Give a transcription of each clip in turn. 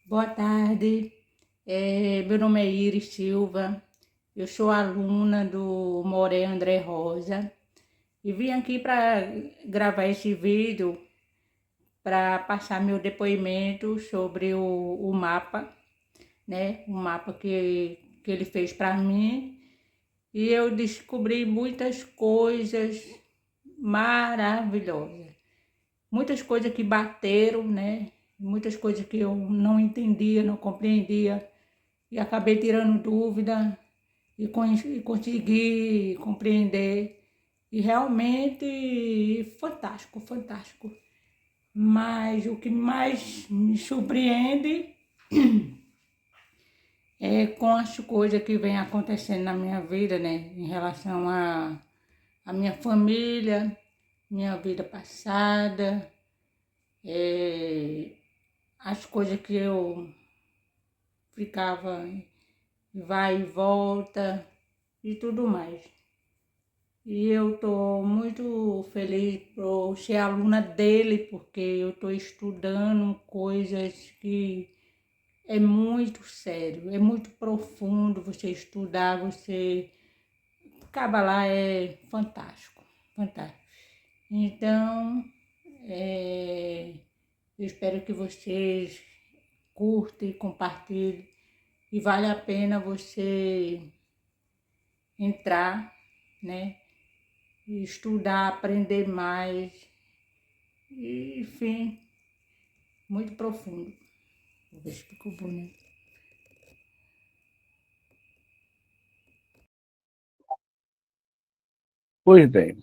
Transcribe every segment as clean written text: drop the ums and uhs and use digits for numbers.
Boa tarde, meu nome é Iris Silva, eu sou aluna do Moré André Rosa e vim aqui para gravar esse vídeo para passar meu depoimento sobre o mapa, né? O mapa que ele fez para mim e eu descobri muitas coisas maravilhosas, muitas coisas que bateram, né? Muitas coisas que eu não entendia, não compreendia. E acabei tirando dúvida e consegui compreender. E realmente fantástico, fantástico. Mas o que mais me surpreende é com as coisas que vem acontecendo na minha vida, né? Em relação a minha família, minha vida passada, as coisas que eu ficava vai e volta e tudo mais. E eu estou muito feliz por ser aluna dele, porque eu estou estudando coisas que é muito sério, é muito profundo você estudar, você... Kabbalah é fantástico, fantástico. Então, eu espero que vocês curtem, compartilhem, e vale a pena você entrar, né? Estudar, aprender mais, e, enfim, muito profundo. Vou ver se ficou bonito. Pois bem,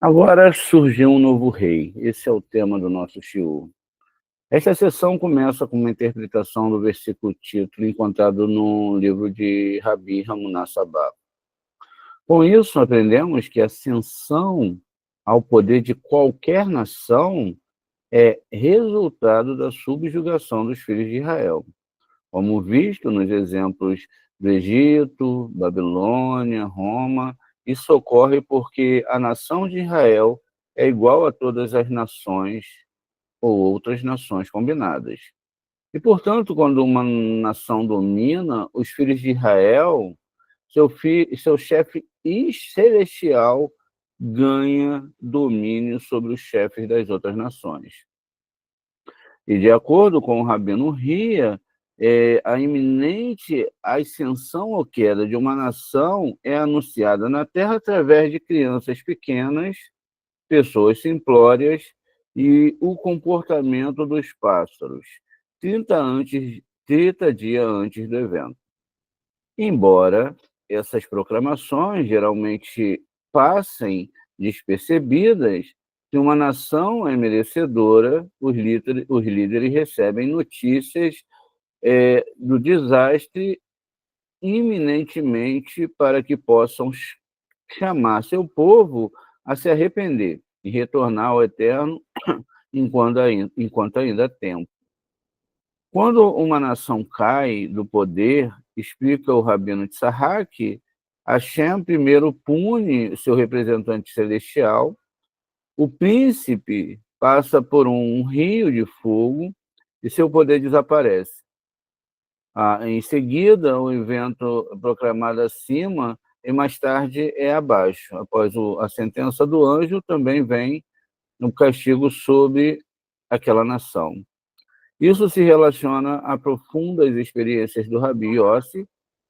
agora surgiu um novo rei. Esse é o tema do nosso shiur. Esta sessão começa com uma interpretação do versículo título encontrado no livro de Rabi Hamuná Sabá. Com isso, aprendemos que a ascensão ao poder de qualquer nação é resultado da subjugação dos filhos de Israel, como visto nos exemplos do Egito, Babilônia, Roma. Isso ocorre porque a nação de Israel é igual a todas as nações ou outras nações combinadas. E, portanto, quando uma nação domina, os filhos de Israel, seu chefe celestial ganha domínio sobre os chefes das outras nações. E, de acordo com o Rabino Ria, a iminente ascensão ou queda de uma nação é anunciada na Terra através de crianças pequenas, pessoas simplórias e o comportamento dos pássaros, 30 dias antes do evento. Embora essas proclamações geralmente passem despercebidas, se uma nação é merecedora, os líderes recebem notícias do desastre iminentemente para que possam chamar seu povo a se arrepender e retornar ao Eterno enquanto ainda há tempo. Quando uma nação cai do poder, explica o Rabino Tzahak, Hashem primeiro pune seu representante celestial, o príncipe passa por um rio de fogo e seu poder desaparece. Em seguida, o evento proclamado acima e mais tarde é abaixo. Após a sentença do anjo, também vem um castigo sobre aquela nação. Isso se relaciona a profundas experiências do Rabi Yossi,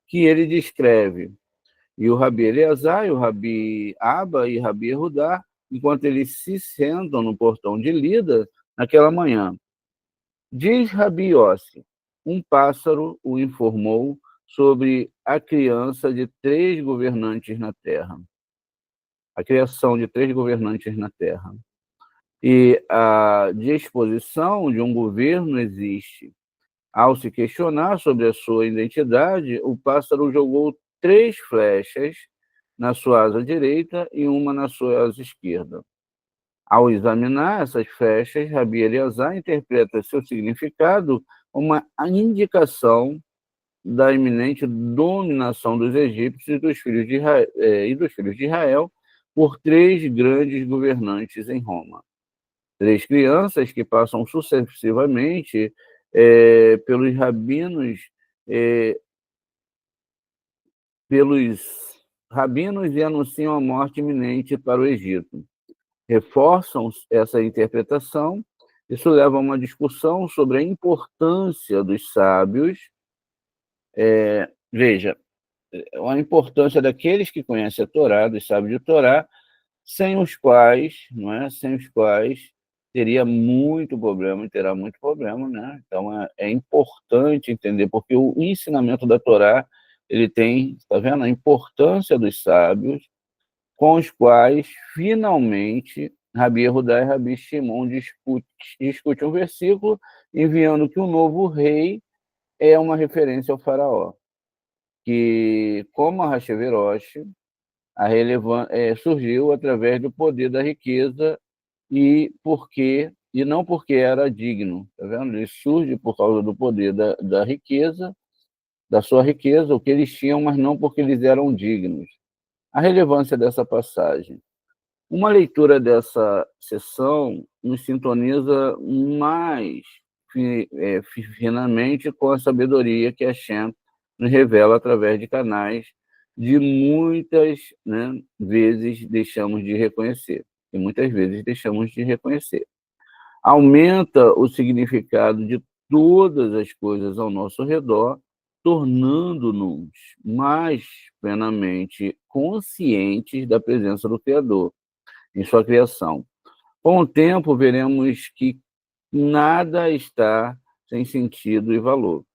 que ele descreve. E o Rabi Eleazar, e o Rabi Abba e Rabi Erudá, enquanto eles se sentam no portão de Lida, naquela manhã. Diz Rabi Yossi, um pássaro o informou sobre a criança de 3 governantes na terra. A criação de 3 governantes na terra. E a disposição de um governo existe. Ao se questionar sobre a sua identidade, o pássaro jogou 3 flechas na sua asa direita e uma na sua asa esquerda. Ao examinar essas flechas, Rabi Eleazar interpreta seu significado como uma indicação da iminente dominação dos egípcios e dos filhos de Israel por 3 grandes governantes em Roma. 3 crianças que passam sucessivamente pelos rabinos, e anunciam a morte iminente para o Egito. Reforçam essa interpretação. Isso leva a uma discussão sobre a importância dos sábios. Veja, a importância daqueles que conhecem a Torá, dos sábios de Torá, sem os quais, não é? Sem os quais teria muito problema e terá muito problema, né? Então é importante entender, porque o ensinamento da Torá, ele tem, está vendo, a importância dos sábios, com os quais, finalmente, Rabi Erudá e Rabi Shimon discutem um versículo, enviando que o novo rei é uma referência ao faraó, que, como a Hashverosh, surgiu através do poder da riqueza e não porque era digno, tá vendo? Ele surge por causa do poder da riqueza, da sua riqueza, o que eles tinham, mas não porque eles eram dignos. A relevância dessa passagem. Uma leitura dessa sessão nos sintoniza mais finamente com a sabedoria que a Shem nos revela através de canais de muitas, né, vezes deixamos de reconhecer. E muitas vezes deixamos de reconhecer. Aumenta o significado de todas as coisas ao nosso redor, tornando-nos mais plenamente conscientes da presença do Criador em sua criação. Com o tempo, veremos que nada está sem sentido e valor,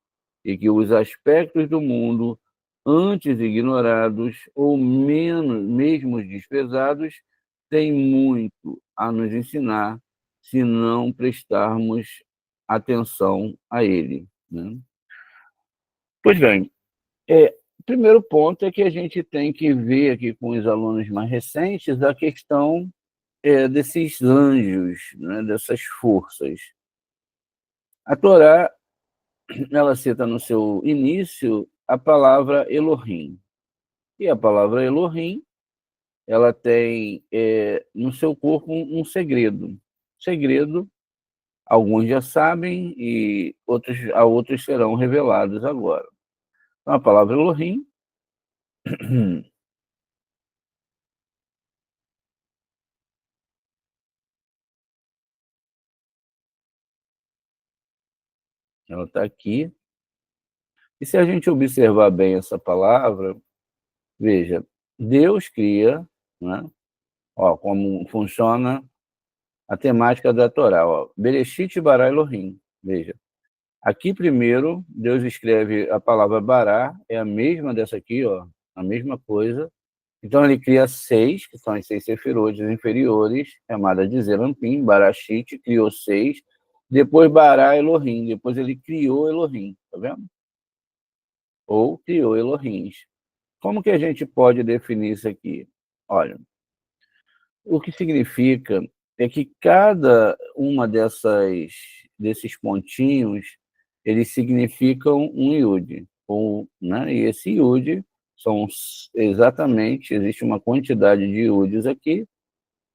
e que os aspectos do mundo, antes ignorados ou menos mesmo desprezados, têm muito a nos ensinar se não prestarmos atenção a ele, né? Pois bem, o primeiro ponto é que a gente tem que ver aqui com os alunos mais recentes a questão desses anjos, né, dessas forças. A Torá, ela cita no seu início a palavra Elohim. E a palavra Elohim, ela tem no seu corpo um segredo. Segredo, alguns já sabem e a outros serão revelados agora. Então, a palavra Elohim ela está aqui. E se a gente observar bem essa palavra, veja, Deus cria, né? Ó, como funciona a temática da Torá. Ó. Bereshit bara Elohim. Veja, aqui primeiro, Deus escreve a palavra bará, é a mesma dessa aqui, ó, a mesma coisa. Então ele cria 6, que são as 6 sefirot inferiores, chamada de Zerampim, Barashit, criou 6. Depois bará Elohim, depois ele criou Elohim, tá vendo? Ou criou Elohims. Como que a gente pode definir isso aqui? Olha, o que significa é que cada uma desses pontinhos, eles significam um Yud, né? E esse Yud são exatamente, existe uma quantidade de Yuds aqui,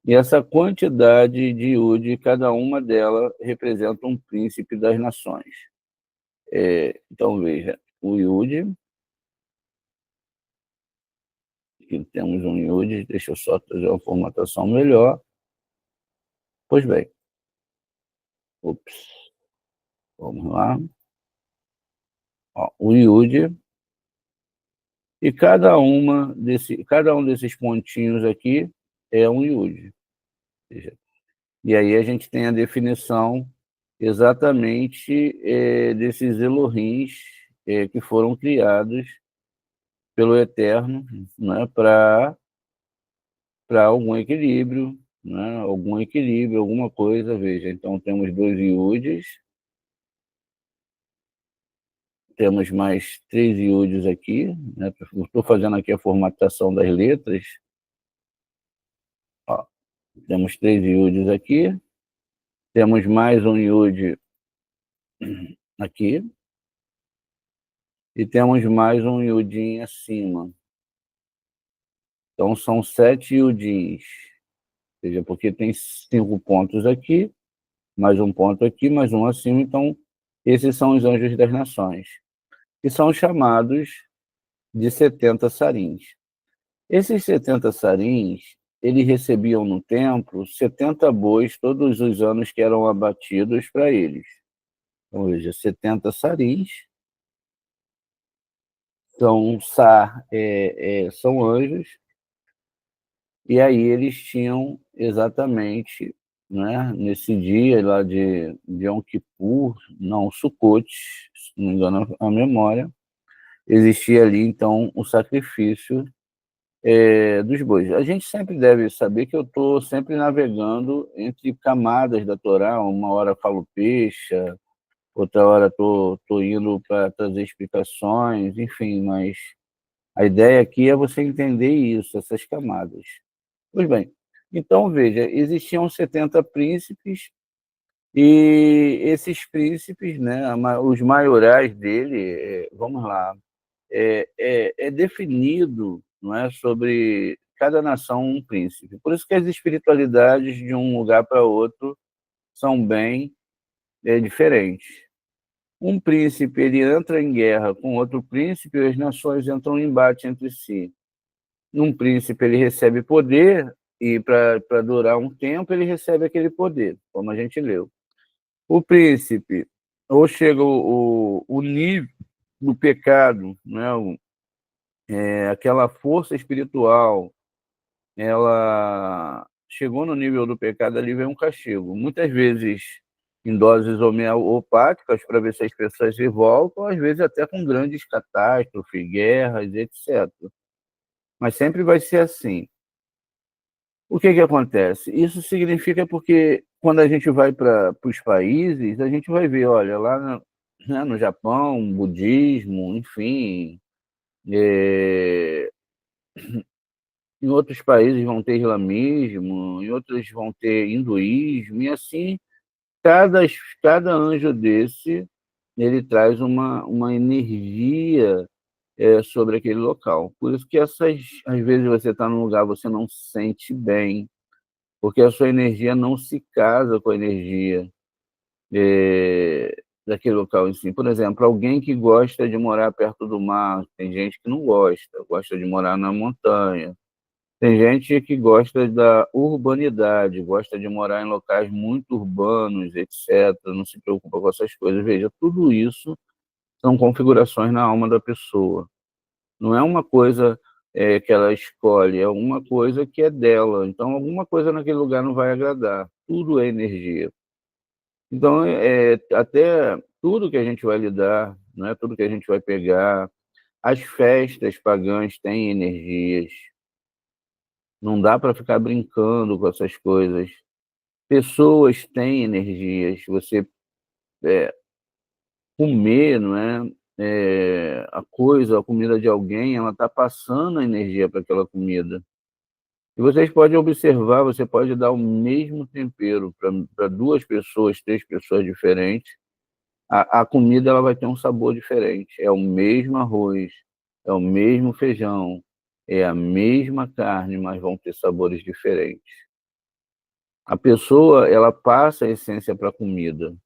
e essa quantidade de Yud, cada uma delas representa um príncipe das nações. Então, veja, o Yud, aqui temos um Yud, deixa eu só trazer uma formatação melhor. Pois bem, vamos lá. Ó, o Yud E cada um desses pontinhos aqui é um iude. E aí a gente tem a definição exatamente desses Elohims que foram criados pelo Eterno, né, para algum equilíbrio, né, alguma coisa, veja. Então temos 2 iudes, temos mais 3 iudes aqui, né, estou fazendo aqui a formatação das letras. Ó, temos 3 iudes aqui, temos mais um iude aqui, e temos mais um iudinho acima. Então são 7 iudins, ou seja, porque tem 5 pontos aqui, mais um ponto aqui, mais um acima. Então esses são os anjos das nações, que são chamados de 70 sarins. Esses 70 sarins, eles recebiam no templo 70 bois todos os anos que eram abatidos para eles. Então, veja, 70 sarins são anjos, e aí eles tinham exatamente, né, nesse dia lá de Yom Kippur, não, Sukkot, se não me engano a memória, existia ali então o sacrifício dos bois. A gente sempre deve saber que eu estou sempre navegando entre camadas da Torá, uma hora falo peixe, outra hora tô indo para trazer explicações, enfim, mas a ideia aqui é você entender isso, essas camadas. Pois bem, então veja, existiam 70 príncipes, e esses príncipes, né, os maiorais dele, vamos lá, é definido, não é, sobre cada nação um príncipe. Por isso que as espiritualidades de um lugar para outro são bem diferentes. Um príncipe ele entra em guerra com outro príncipe e as nações entram em embate entre si. Um príncipe ele recebe poder e para durar um tempo ele recebe aquele poder, como a gente leu. O príncipe, ou chega o nível do pecado, né, aquela força espiritual, ela chegou no nível do pecado, ali vem um castigo. Muitas vezes em doses homeopáticas para ver se as pessoas se voltam, às vezes até com grandes catástrofes, guerras, etc. Mas sempre vai ser assim. O que acontece? Isso significa porque quando a gente vai para os países, a gente vai ver, olha, lá né, no Japão, budismo, enfim, em outros países vão ter islamismo, em outros vão ter hinduísmo, e assim, cada, cada anjo desse, ele traz uma energia sobre aquele local. Por isso que às vezes você está num lugar, você não se sente bem, porque a sua energia não se casa com a energia daquele local em si. Por exemplo, alguém que gosta de morar perto do mar, tem gente que não gosta de morar na montanha. Tem gente que gosta da urbanidade, gosta de morar em locais muito urbanos, etc., não se preocupa com essas coisas. Veja, tudo isso são configurações na alma da pessoa. Não é uma coisa que ela escolhe, é uma coisa que é dela. Então, alguma coisa naquele lugar não vai agradar. Tudo é energia. Então, até tudo que a gente vai lidar, não é tudo que a gente vai pegar. As festas pagãs têm energias. Não dá para ficar brincando com essas coisas. Pessoas têm energias. Você comer, não é? A comida de alguém, ela está passando a energia para aquela comida. E vocês podem observar, você pode dar o mesmo tempero para 2 pessoas, 3 pessoas diferentes. A comida ela vai ter um sabor diferente. É o mesmo arroz, é o mesmo feijão, é a mesma carne, mas vão ter sabores diferentes. A pessoa, ela passa a essência para a comida.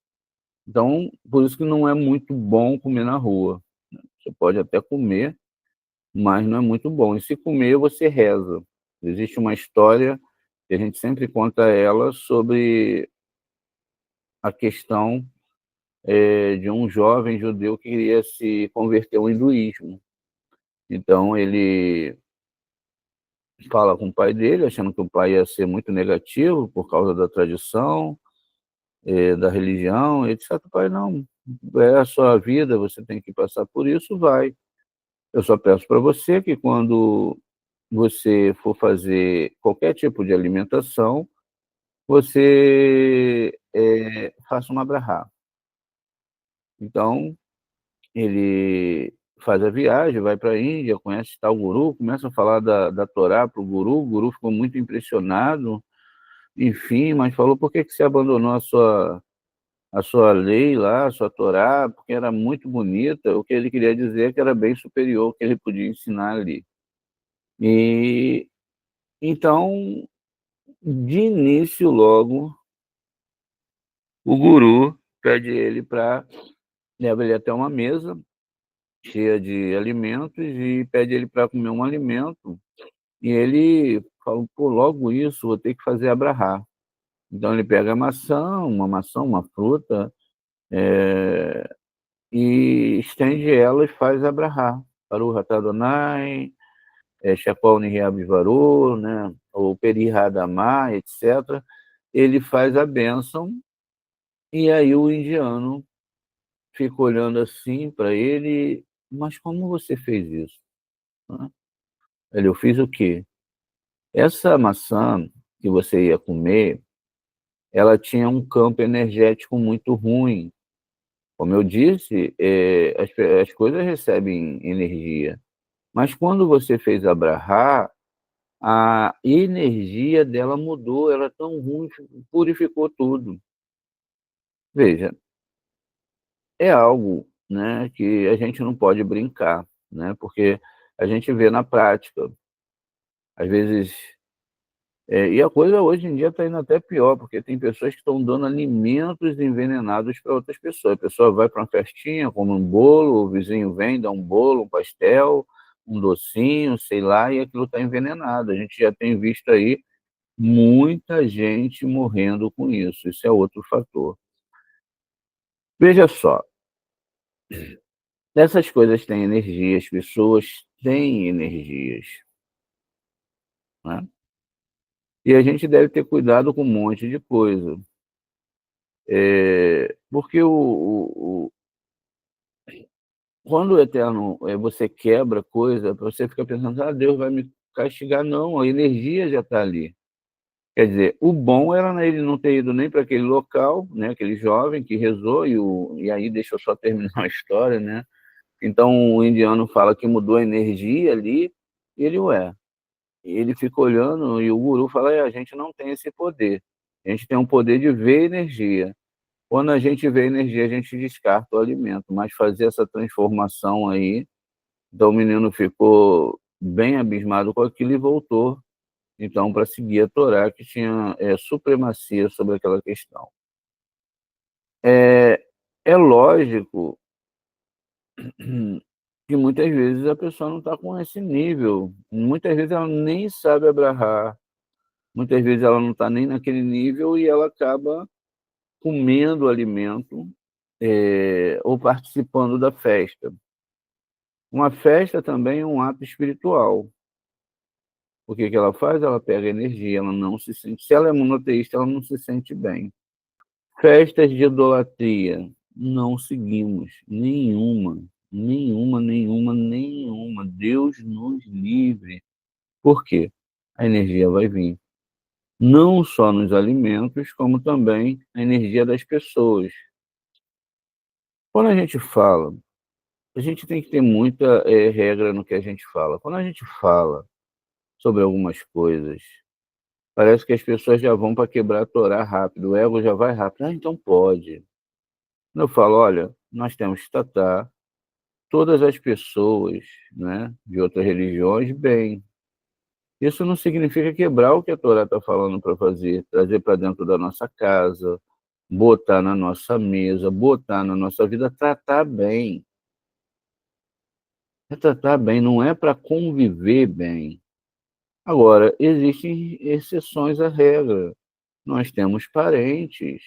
Então, por isso que não é muito bom comer na rua. Você pode até comer, mas não é muito bom. E se comer, você reza. Existe uma história que a gente sempre conta ela sobre a questão de um jovem judeu que queria se converter ao hinduísmo. Então, ele fala com o pai dele, achando que o pai ia ser muito negativo por causa da tradição, da religião, etc. O pai, não, é a sua vida, você tem que passar por isso, vai. Eu só peço para você que quando você for fazer qualquer tipo de alimentação, você faça uma brahá. Então, ele faz a viagem, vai para a Índia, conhece tal guru, começa a falar da Torá para o guru ficou muito impressionado, enfim, mas falou, por que você abandonou a sua lei lá, a sua Torá, porque era muito bonita, o que ele queria dizer é que era bem superior ao que ele podia ensinar ali. E então, de início logo, o guru pede ele para leva ele até uma mesa cheia de alimentos e pede ele para comer um alimento. E ele fala, pô, logo isso, vou ter que fazer abrahá. Então ele pega uma maçã, uma fruta, e estende ela e faz abrahá. Baruch atah Adonai, Shakol Nihiabisvaru, né? Ou Peri Hadamah, etc. Ele faz a bênção e aí o indiano fica olhando assim para ele, mas como você fez isso? Eu fiz o quê? Essa maçã que você ia comer, ela tinha um campo energético muito ruim. Como eu disse, as coisas recebem energia. Mas quando você fez a brahá, a energia dela mudou, ela é tão ruim, purificou tudo. Veja, é algo, né, que a gente não pode brincar, né, porque a gente vê na prática. Às vezes, e a coisa hoje em dia está indo até pior, porque tem pessoas que estão dando alimentos envenenados para outras pessoas. A pessoa vai para uma festinha, come um bolo, o vizinho vem, dá um bolo, um pastel, um docinho, sei lá, e aquilo está envenenado. A gente já tem visto aí muita gente morrendo com isso. Isso é outro fator. Veja só, essas coisas têm energia, as pessoas têm energias, né? E a gente deve ter cuidado com um monte de coisa. Porque quando o Eterno, você quebra coisa, você fica pensando, Deus vai me castigar. Não, a energia já está ali. Quer dizer, o bom era ele não ter ido nem para aquele local, né, aquele jovem que rezou, e aí deixa eu só terminar a história, né? Então o indiano fala que mudou a energia ali, e ele fica olhando, e o guru fala, a gente não tem esse poder, a gente tem um poder de ver energia. Quando a gente vê energia, a gente descarta o alimento, mas fazer essa transformação aí, então o menino ficou bem abismado com aquilo e voltou, então, para seguir a Torá, que tinha supremacia sobre aquela questão. É, é lógico que muitas vezes a pessoa não está com esse nível, muitas vezes ela nem sabe abrahar, muitas vezes ela não está nem naquele nível e ela acaba comendo o alimento ou participando da festa. Uma festa também é um ato espiritual. O que ela faz? Ela pega energia, ela não se sente. Se ela é monoteísta, ela não se sente bem. Festas de idolatria, não seguimos nenhuma, nenhuma, nenhuma, nenhuma. Deus nos livre. Por quê? A energia vai vir. Não só nos alimentos, como também a energia das pessoas. Quando a gente fala, a gente tem que ter muita regra no que a gente fala. Quando a gente fala sobre algumas coisas, parece que as pessoas já vão para quebrar a Torá rápido, o ego já vai rápido. Então pode. Eu falo, olha, nós temos que tratar todas as pessoas, né, de outras religiões bem. Isso não significa quebrar o que a Torá está falando para fazer, trazer para dentro da nossa casa, botar na nossa mesa, botar na nossa vida, tratar bem. É tratar bem, não é para conviver bem. Agora, existem exceções à regra. Nós temos parentes.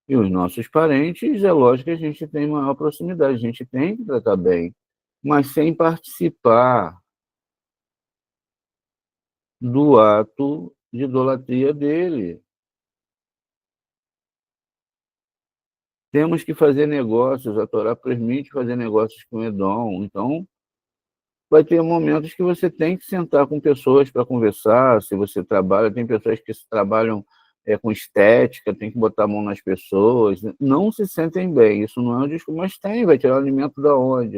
E os nossos parentes, é lógico que a gente tem maior proximidade, a gente tem que tratar bem. mas sem participar do ato de idolatria dele. Temos que fazer negócios, a Torá permite fazer negócios com Edom, então vai ter momentos que você tem que sentar com pessoas para conversar, se você trabalha, tem pessoas que trabalham com estética, tem que botar a mão nas pessoas, não se sentem bem, isso não é um discurso, mas tem, vai tirar o alimento da onde?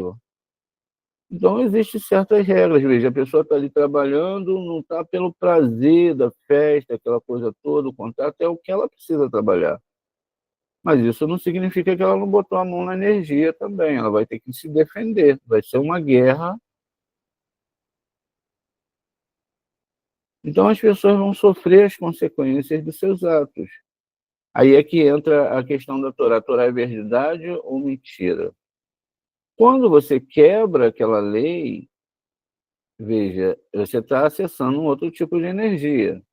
Então, existem certas regras, veja, a pessoa está ali trabalhando, não está pelo prazer da festa, aquela coisa toda, o contrato é o que ela precisa trabalhar. Mas isso não significa que ela não botou a mão na energia também, ela vai ter que se defender, vai ser uma guerra. Então as pessoas vão sofrer as consequências dos seus atos. Aí é que entra a questão da Torá. A Torá é verdade ou mentira? Quando você quebra aquela lei, veja, você está acessando um outro tipo de energia.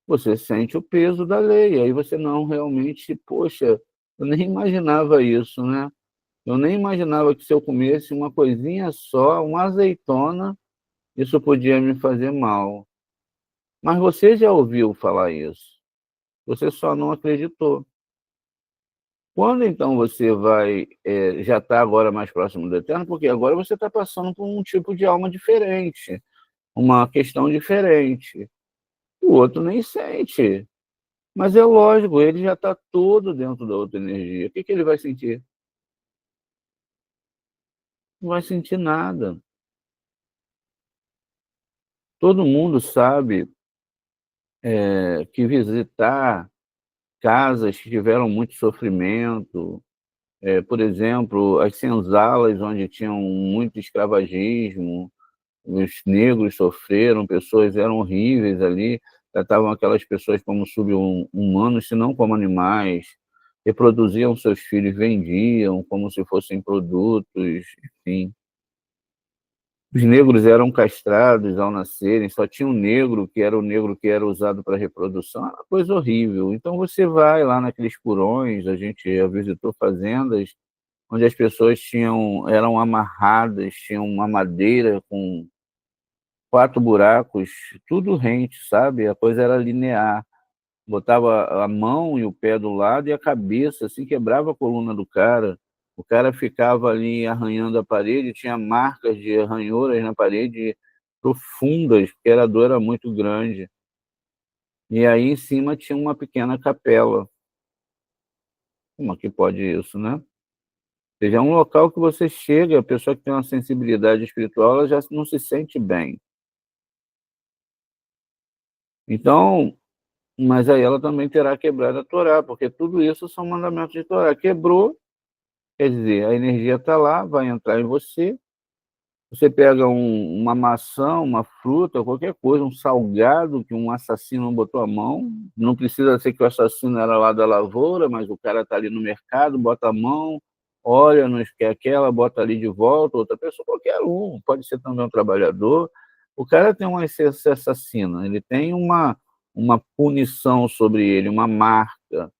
Você sente o peso da lei, aí você não realmente, poxa, eu nem imaginava isso, né? Eu nem imaginava que se eu comesse uma coisinha só, uma azeitona, isso podia me fazer mal. Mas você já ouviu falar isso, você só não acreditou. Quando então você vai, já está agora mais próximo do Eterno, porque agora você está passando por um tipo de alma diferente, uma questão diferente. O outro nem sente. Mas é lógico, ele já está todo dentro da outra energia. O que ele vai sentir? Não vai sentir nada. Todo mundo sabe que visitar casas que tiveram muito sofrimento, por exemplo, as senzalas onde tinham muito escravagismo, os negros sofreram, pessoas eram horríveis ali, tratavam aquelas pessoas como sub-humanos, se não como animais, reproduziam seus filhos, vendiam como se fossem produtos, enfim. Os negros eram castrados ao nascerem, só tinha um negro que era o negro que era usado para reprodução, era uma coisa horrível. Então você vai lá naqueles porões, a gente já visitou fazendas onde as pessoas eram amarradas, tinham uma madeira com 4 buracos, tudo rente, sabe? A coisa era linear. Botava a mão e o pé do lado e a cabeça, assim, quebrava a coluna do cara. O cara ficava ali arranhando a parede, tinha marcas de arranhuras na parede profundas, porque a dor era muito grande. E aí em cima tinha uma pequena capela. Como é que pode isso, né? Ou seja, é um local que você chega, a pessoa que tem uma sensibilidade espiritual, ela já não se sente bem. Então, mas aí ela também terá quebrado a Torá, porque tudo isso são mandamentos de Torá. Quebrou, quer dizer, a energia está lá, vai entrar em você. Você pega uma maçã, uma fruta, qualquer coisa, um salgado que um assassino botou a mão. Não precisa ser que o assassino era lá da lavoura, mas o cara está ali no mercado, bota a mão, olha, não quer aquela, bota ali de volta, outra pessoa, qualquer um, pode ser também um trabalhador. O cara tem uma essência assassina, ele tem uma punição sobre ele, uma marca.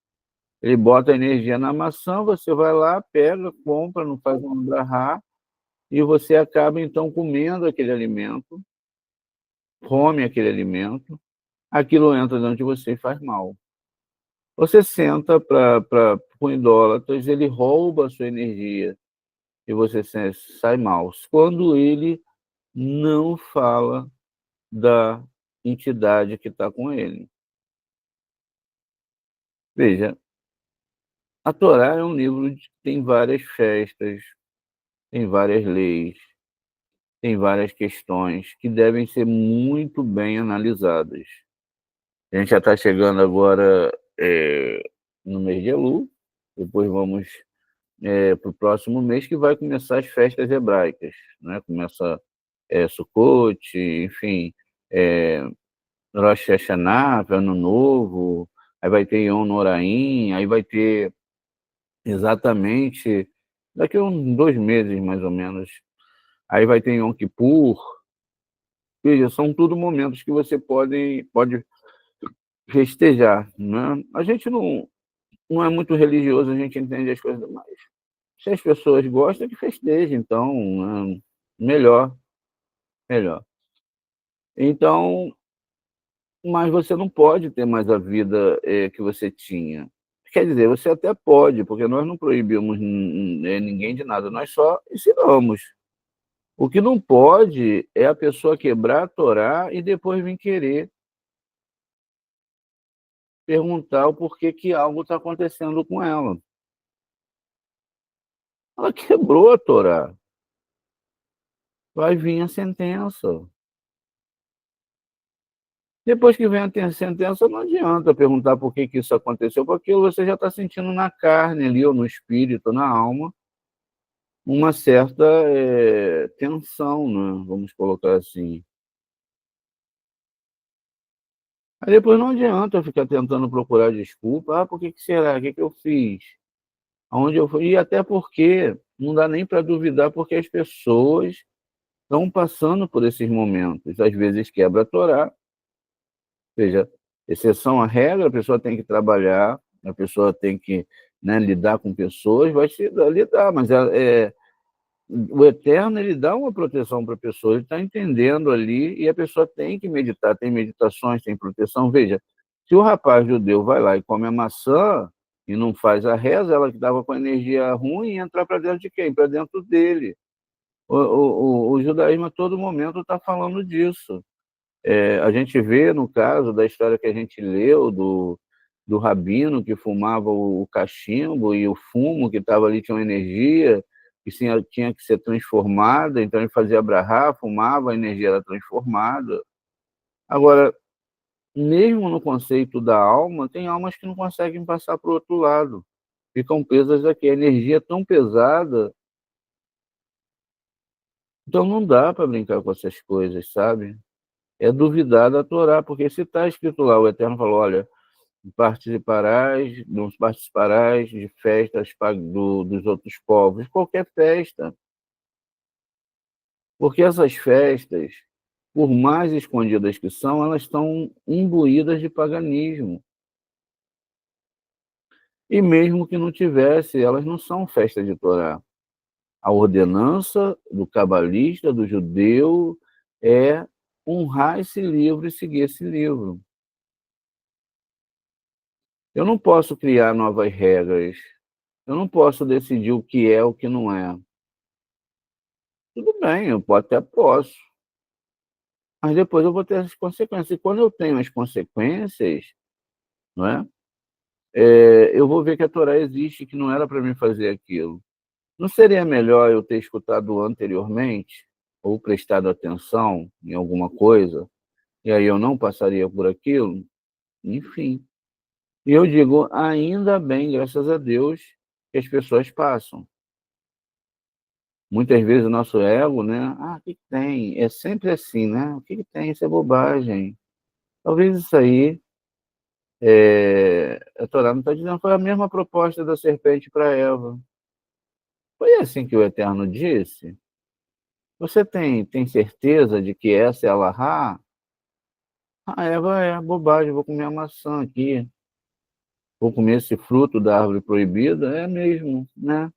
Ele bota a energia na maçã, você vai lá, pega, compra, não faz um brahá, e você acaba então comendo aquele alimento, come aquele alimento, aquilo entra dentro de você e faz mal. Você senta com idólatras, ele rouba a sua energia e você sai mal. Quando ele não fala da entidade que está com ele. Veja, a Torá é um livro que tem várias festas, tem várias leis, tem várias questões que devem ser muito bem analisadas. A gente já está chegando agora no mês de Elul, depois vamos para o próximo mês que vai começar as festas hebraicas, né? Começa Sukkot, enfim, Rosh Hashanah, Ano Novo, aí vai ter Yom Noraim, aí vai ter exatamente daqui a uns 2 meses mais ou menos, aí vai ter Yom Kippur. Veja, são tudo momentos que você pode festejar, né? A gente não é muito religioso, a gente entende as coisas mais. Se as pessoas gostam, que festejem, então, melhor, melhor. Então, mas você não pode ter mais a vida, que você tinha. Quer dizer, você até pode, porque nós não proibimos ninguém de nada, nós só ensinamos. O que não pode é a pessoa quebrar a Torá e depois vir querer perguntar o porquê que algo está acontecendo com ela. Ela quebrou a Torá, vai vir a sentença. Depois que vem a sentença, não adianta perguntar por que que isso aconteceu, porque você já está sentindo na carne ali, ou no espírito, ou na alma, uma certa tensão, né? Vamos colocar assim. Aí depois não adianta ficar tentando procurar desculpa. Ah, por que que será? O que que eu fiz? Aonde eu fui? E até porque não dá nem para duvidar, porque as pessoas estão passando por esses momentos. Às vezes quebra a Torá, ou seja, exceção à regra, a pessoa tem que trabalhar, a pessoa tem que, né, lidar com pessoas, vai se lidar, mas o Eterno, ele dá uma proteção para a pessoa, ele está entendendo ali, e a pessoa tem que meditar, tem meditações, tem proteção. Veja, se o rapaz judeu vai lá e come a maçã e não faz a reza, ela que estava com energia ruim, entra para dentro de quem? Para dentro dele. O judaísmo a todo momento está falando disso. A gente vê, no caso da história que a gente leu, do rabino que fumava o cachimbo e o fumo que estava ali tinha uma energia que tinha que ser transformada, então ele fazia brahá, fumava, a energia era transformada. Agora, mesmo no conceito da alma, tem almas que não conseguem passar para o outro lado, ficam presas aqui, a energia é tão pesada, então não dá para brincar com essas coisas, sabe? É duvidar da Torá, porque se está escrito lá, o Eterno falou, olha, não participarás de festas dos outros povos, qualquer festa, porque essas festas, por mais escondidas que são, elas estão imbuídas de paganismo. E mesmo que não tivesse, elas não são festa de Torá. A ordenança do cabalista, do judeu, é honrar esse livro e seguir esse livro. Eu não posso criar novas regras. Eu não posso decidir o que é o que não é. Tudo bem, até posso. Mas depois eu vou ter as consequências. E quando eu tenho as consequências, não é? Eu vou ver que a Torá existe, que não era para mim fazer aquilo. Não seria melhor eu ter escutado anteriormente, ou prestado atenção em alguma coisa, e aí eu não passaria por aquilo? Enfim. E eu digo, ainda bem, graças a Deus, que as pessoas passam. Muitas vezes o nosso ego, né? Ah, o que que tem? É sempre assim, né? O que que tem? Isso é bobagem. Talvez isso aí, a Torá não está dizendo, foi a mesma proposta da serpente para Eva. Foi assim que o Eterno disse? Você tem certeza de que essa é a Allahá? A Eva é bobagem, vou comer a maçã aqui, vou comer esse fruto da árvore proibida, é mesmo, né?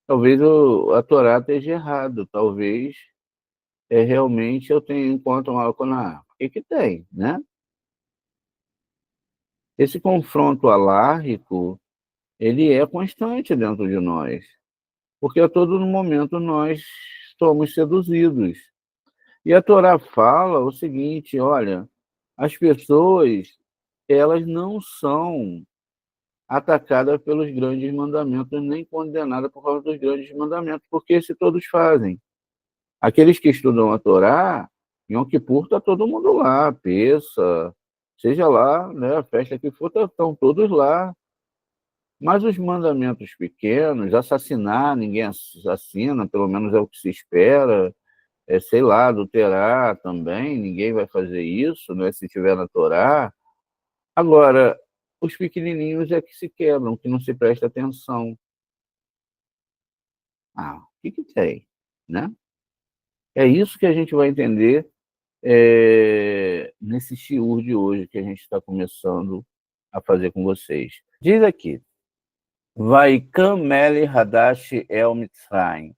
Talvez a Torá esteja errado, talvez realmente eu tenha encontro uma o que que tem, né? Esse confronto alárrico, ele é constante dentro de nós, porque a todo momento nós somos seduzidos. E a Torá fala o seguinte, olha, as pessoas, elas não são atacadas pelos grandes mandamentos, nem condenadas por causa dos grandes mandamentos, porque se todos fazem. Aqueles que estudam a Torá, em Yom Kippur está todo mundo lá, peça, seja lá, né, a festa que for, estão todos lá. Mas os mandamentos pequenos, assassinar, ninguém assassina, pelo menos é o que se espera, sei lá, adulterar também, ninguém vai fazer isso, né, se tiver na Torá. Agora, os pequenininhos é que se quebram, que não se presta atenção. Ah, o que que tem, né? É isso que a gente vai entender nesse shiur de hoje que a gente está começando a fazer com vocês. Diz aqui, Vaikam Mele Hadash El Mitzrayim.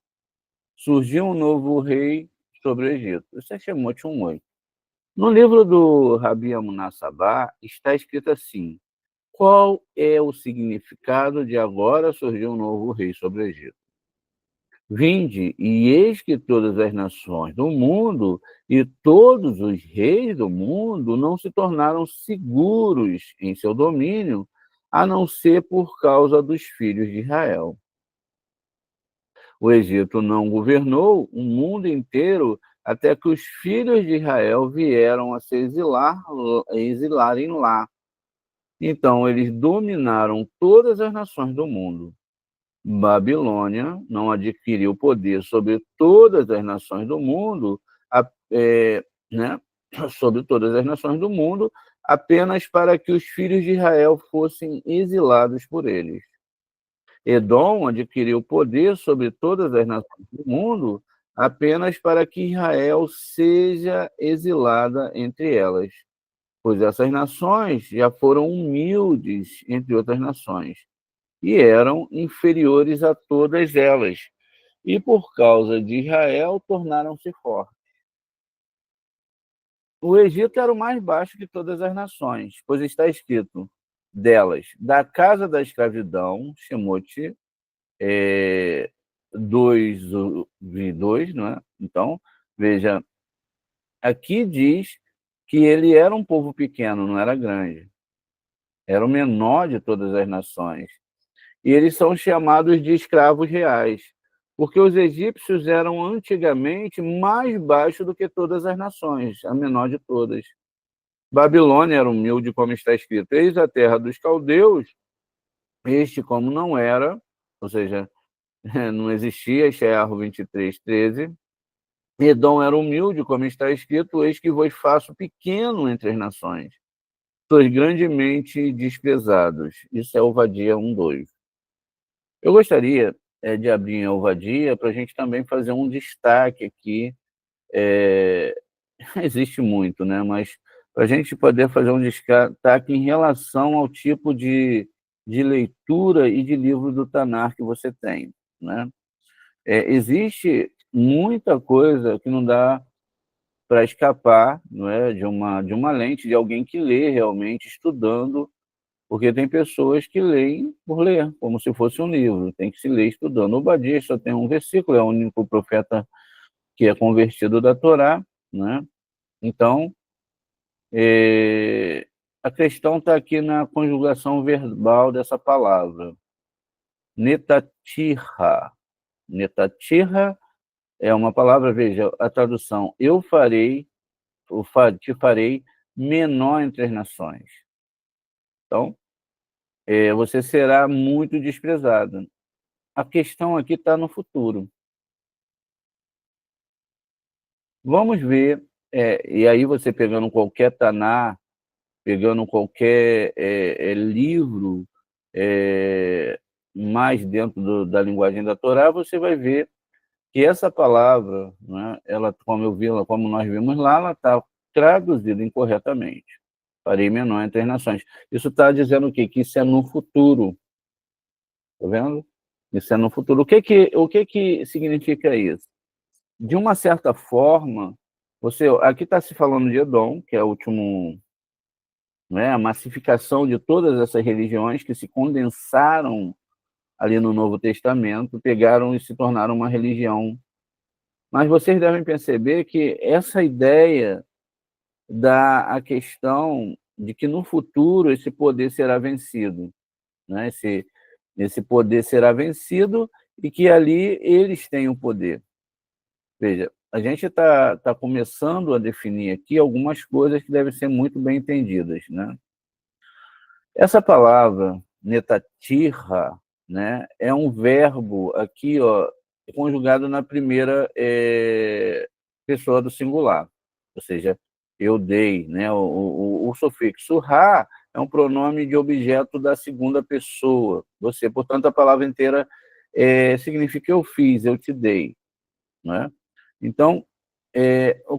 Surgiu um novo rei sobre o Egito. Isso é Shemot 1:8. No livro do Rabi Amunassabá está escrito assim: qual é o significado de agora surgiu um novo rei sobre o Egito? Vinde, e eis que todas as nações do mundo e todos os reis do mundo não se tornaram seguros em seu domínio, a não ser por causa dos filhos de Israel. O Egito não governou o mundo inteiro até que os filhos de Israel vieram a se exilarem lá. Então, eles dominaram todas as nações do mundo. Babilônia não adquiriu poder sobre todas as nações do mundo, né, sobre todas as nações do mundo, apenas para que os filhos de Israel fossem exilados por eles. Edom adquiriu poder sobre todas as nações do mundo apenas para que Israel seja exilada entre elas, pois essas nações já foram humildes entre outras nações e eram inferiores a todas elas, e por causa de Israel tornaram-se fortes. O Egito era o mais baixo de todas as nações, pois está escrito delas, da casa da escravidão, Shemote 2:2, não é? Então, veja, aqui diz que ele era um povo pequeno, não era grande. Era o menor de todas as nações. E eles são chamados de escravos reais, porque os egípcios eram antigamente mais baixos do que todas as nações, a menor de todas. Babilônia era humilde, como está escrito, eis a terra dos caldeus, este como não era, ou seja, não existia, Shear 23:13. Edom era humilde, como está escrito, eis que vos faço pequeno entre as nações. Sois grandemente desprezados. Isso é Ovadia 1:2. Eu gostaria de abrir em Ovadia para a gente também fazer um destaque aqui. Existe muito, né? Mas para a gente poder fazer um destaque em relação ao tipo de leitura e de livro do Tanar que você tem, né? Existe muita coisa que não dá para escapar, não é, de uma lente de alguém que lê realmente estudando, porque tem pessoas que leem por ler, como se fosse um livro, tem que se ler estudando. Obadias só tem um versículo, é o único profeta que é convertido da Torá, né? Então, a questão está aqui na conjugação verbal dessa palavra. Netatirra. Netatirra é uma palavra, veja, a tradução, te farei menor entre as nações. Então, você será muito desprezado. A questão aqui está no futuro. Vamos ver, e aí você pegando qualquer Taná, pegando qualquer livro mais dentro da linguagem da Torá, você vai ver que essa palavra, né, ela, como nós vimos lá, ela está traduzida incorretamente. Farei menor entre as nações. Isso está dizendo o quê? Que isso é no futuro. Está vendo? Isso é no futuro. O que significa isso? De uma certa forma, aqui está se falando de Edom, que é o último, né, a massificação de todas essas religiões que se condensaram ali no Novo Testamento, pegaram e se tornaram uma religião. Mas vocês devem perceber que essa ideia dá a questão de que no futuro esse poder será vencido, né? Esse poder será vencido e que ali eles têm o poder. Veja, a gente está começando a definir aqui algumas coisas que devem ser muito bem entendidas, né? Essa palavra, netatirra, né, é um verbo aqui, ó, conjugado na primeira pessoa do singular, ou seja, eu dei, né? O sufixo ra é um pronome de objeto da segunda pessoa, você, portanto, a palavra inteira significa eu fiz, eu te dei, né? Então,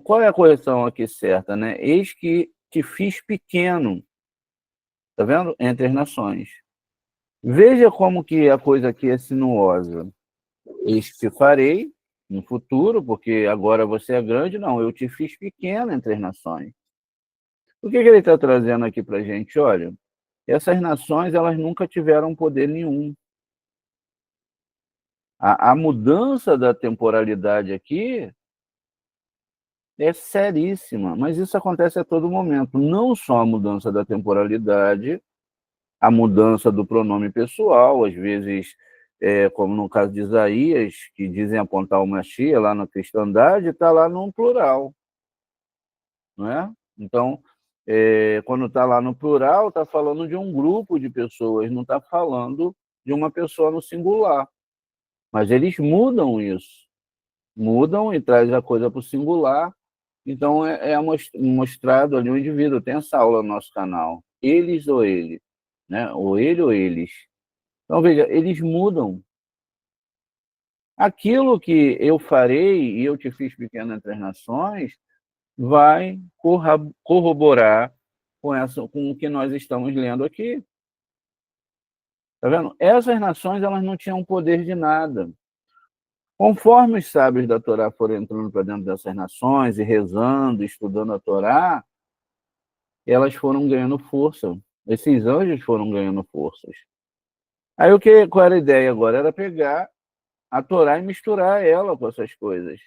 qual é a correção aqui certa, né? Eis que te fiz pequeno, tá vendo? Entre as nações. Veja como que a coisa aqui é sinuosa. Eis que te farei no futuro, porque agora você é grande, não, eu te fiz pequeno entre as nações. O que ele está trazendo aqui para a gente? Olha, essas nações, elas nunca tiveram poder nenhum. A mudança da temporalidade aqui é seríssima, mas isso acontece a todo momento. Não só a mudança da temporalidade, a mudança do pronome pessoal, às vezes, como no caso de Isaías, que dizem apontar o Machia lá na cristandade, está lá num plural, não é? Então, quando está lá no plural, está falando de um grupo de pessoas, não está falando de uma pessoa no singular. Mas eles mudam isso, mudam e traz a coisa para o singular. Então, mostrado ali o indivíduo. Tem essa aula no nosso canal, eles ou ele, né? Ou ele ou eles. Então, veja, eles mudam. Aquilo que eu farei e eu te fiz pequeno entre as nações vai corroborar com o que nós estamos lendo aqui. Tá vendo? Essas nações, elas não tinham poder de nada. Conforme os sábios da Torá foram entrando para dentro dessas nações e rezando, estudando a Torá, elas foram ganhando força. Esses anjos foram ganhando forças. Aí qual era a ideia agora? Era pegar a Torá e misturar ela com essas coisas,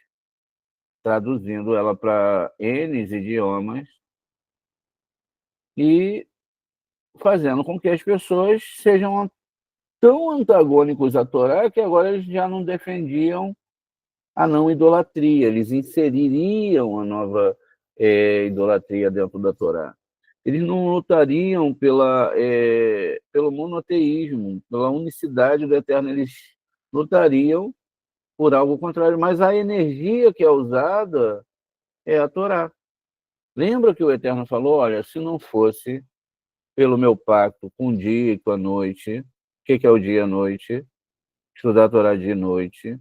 traduzindo ela para N idiomas e fazendo com que as pessoas sejam tão antagônicos à Torá que agora eles já não defendiam a não idolatria, eles inseririam a nova idolatria dentro da Torá. Eles não lutariam pelo monoteísmo, pela unicidade do Eterno, eles lutariam por algo contrário, mas a energia que é usada é a Torá. Lembra que o Eterno falou, olha, se não fosse pelo meu pacto com o dia e com a noite, o que é o dia e a noite? Estudar a Torá dia e noite.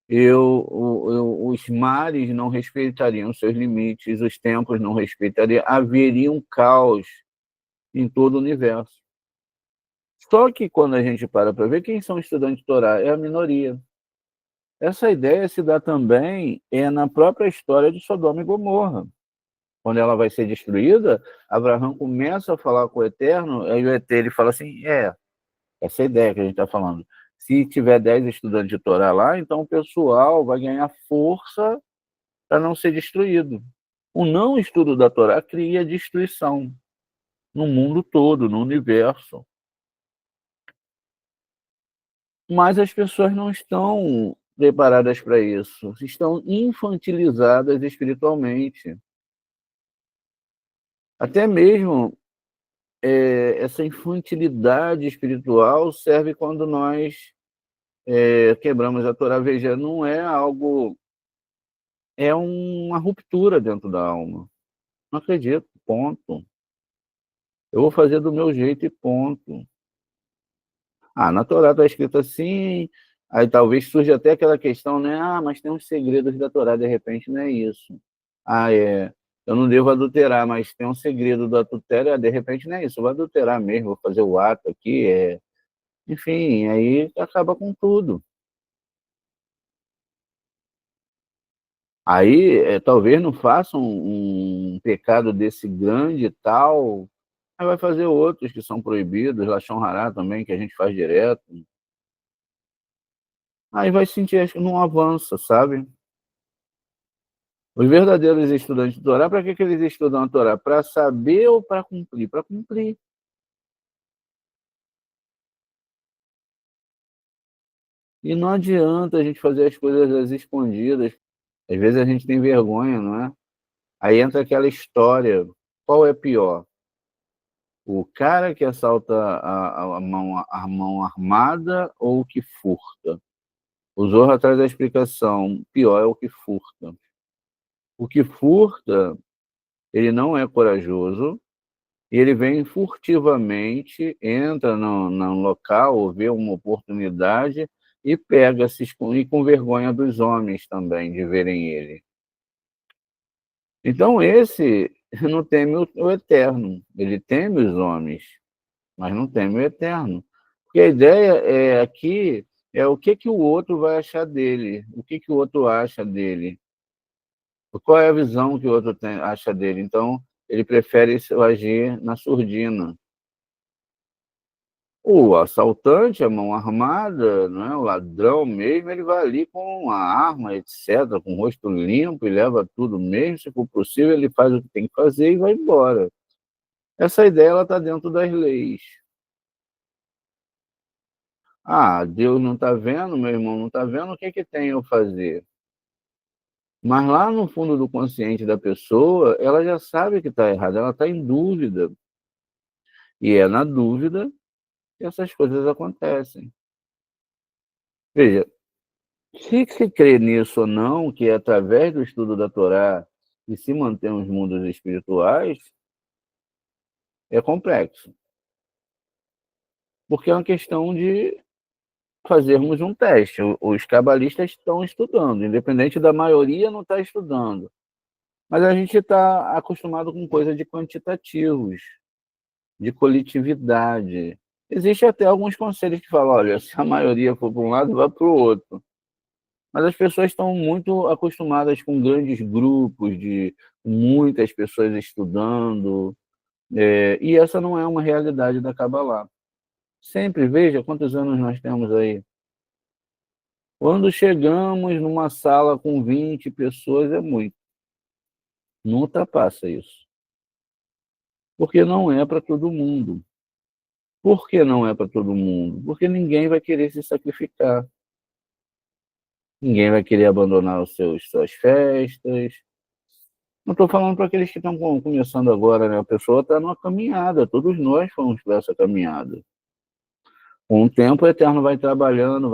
Os mares não respeitariam seus limites, os tempos não respeitariam, haveria um caos em todo o universo. Só que quando a gente para ver quem são estudantes de Torá, é a minoria. Essa ideia se dá também na própria história de Sodoma e Gomorra. Quando ela vai ser destruída, Abraão começa a falar com o Eterno, aí o Eterno ele fala assim, essa é a ideia que a gente está falando. Se tiver 10 estudantes de Torá lá, então o pessoal vai ganhar força para não ser destruído. O não estudo da Torá cria destruição no mundo todo, no universo. Mas as pessoas não estão preparadas para isso, estão infantilizadas espiritualmente. Até mesmo essa infantilidade espiritual serve quando nós quebramos a Torá. Veja, não é algo, é uma ruptura dentro da alma. Não acredito, ponto. Eu vou fazer do meu jeito e ponto. Na Torá está escrito assim, aí talvez surja até aquela questão, né? Mas tem uns segredos da Torá, de repente não é isso. Eu não devo adulterar, mas tem um segredo do adultério, de repente não é isso, eu vou adulterar mesmo, vou fazer o ato aqui, enfim, aí acaba com tudo. Aí talvez não faça um pecado desse grande e tal, aí vai fazer outros que são proibidos, Lashon Hará também, que a gente faz direto. Aí vai sentir, acho que não avança, sabe? Os verdadeiros estudantes de Torá, para que eles estudam a Torá? Para saber ou para cumprir? Para cumprir. E não adianta a gente fazer as coisas às escondidas. Às vezes a gente tem vergonha, não é? Aí entra aquela história. Qual é pior? O cara que assalta a mão armada ou o que furta? O Zohar traz a explicação. Pior é o que furta. O que furta, ele não é corajoso, e ele vem furtivamente, entra no local, vê uma oportunidade e pega, se esconde, e com vergonha dos homens também de verem ele. Então esse não teme o Eterno, ele teme os homens, mas não teme o Eterno. Porque a ideia é aqui é o que o outro vai achar dele, o que o outro acha dele, qual é a visão que o outro acha dele. Então, ele prefere agir na surdina. O assaltante, a mão armada, né, o ladrão mesmo, ele vai ali com a arma, etc., com o rosto limpo e leva tudo mesmo. Se for possível, ele faz o que tem que fazer e vai embora. Essa ideia está dentro das leis. Ah, Deus não está vendo, meu irmão não está vendo, o que, que tem eu fazer? Mas lá no fundo do consciente da pessoa, ela já sabe que está errado, ela está em dúvida. E é na dúvida que essas coisas acontecem. Veja, se crê nisso ou não, que é através do estudo da Torá que se mantém os mundos espirituais, é complexo. Porque é uma questão de fazermos um teste. Os cabalistas estão estudando, independente da maioria não está estudando. Mas a gente está acostumado com coisa de quantitativos, de coletividade. Existe até alguns conselhos que falam, olha, se a maioria for para um lado, vai para o outro. Mas as pessoas estão muito acostumadas com grandes grupos, de muitas pessoas estudando, e essa não é uma realidade da Kabbalah. Sempre, veja quantos anos nós temos aí. Quando chegamos numa sala com 20 pessoas, é muito. Não ultrapassa isso. Porque não é para todo mundo. Por que não é para todo mundo? Porque ninguém vai querer se sacrificar. Ninguém vai querer abandonar suas festas. Não estou falando para aqueles que estão começando agora, né? A pessoa está numa caminhada, todos nós fomos para essa caminhada. Com o tempo, o Eterno vai trabalhando,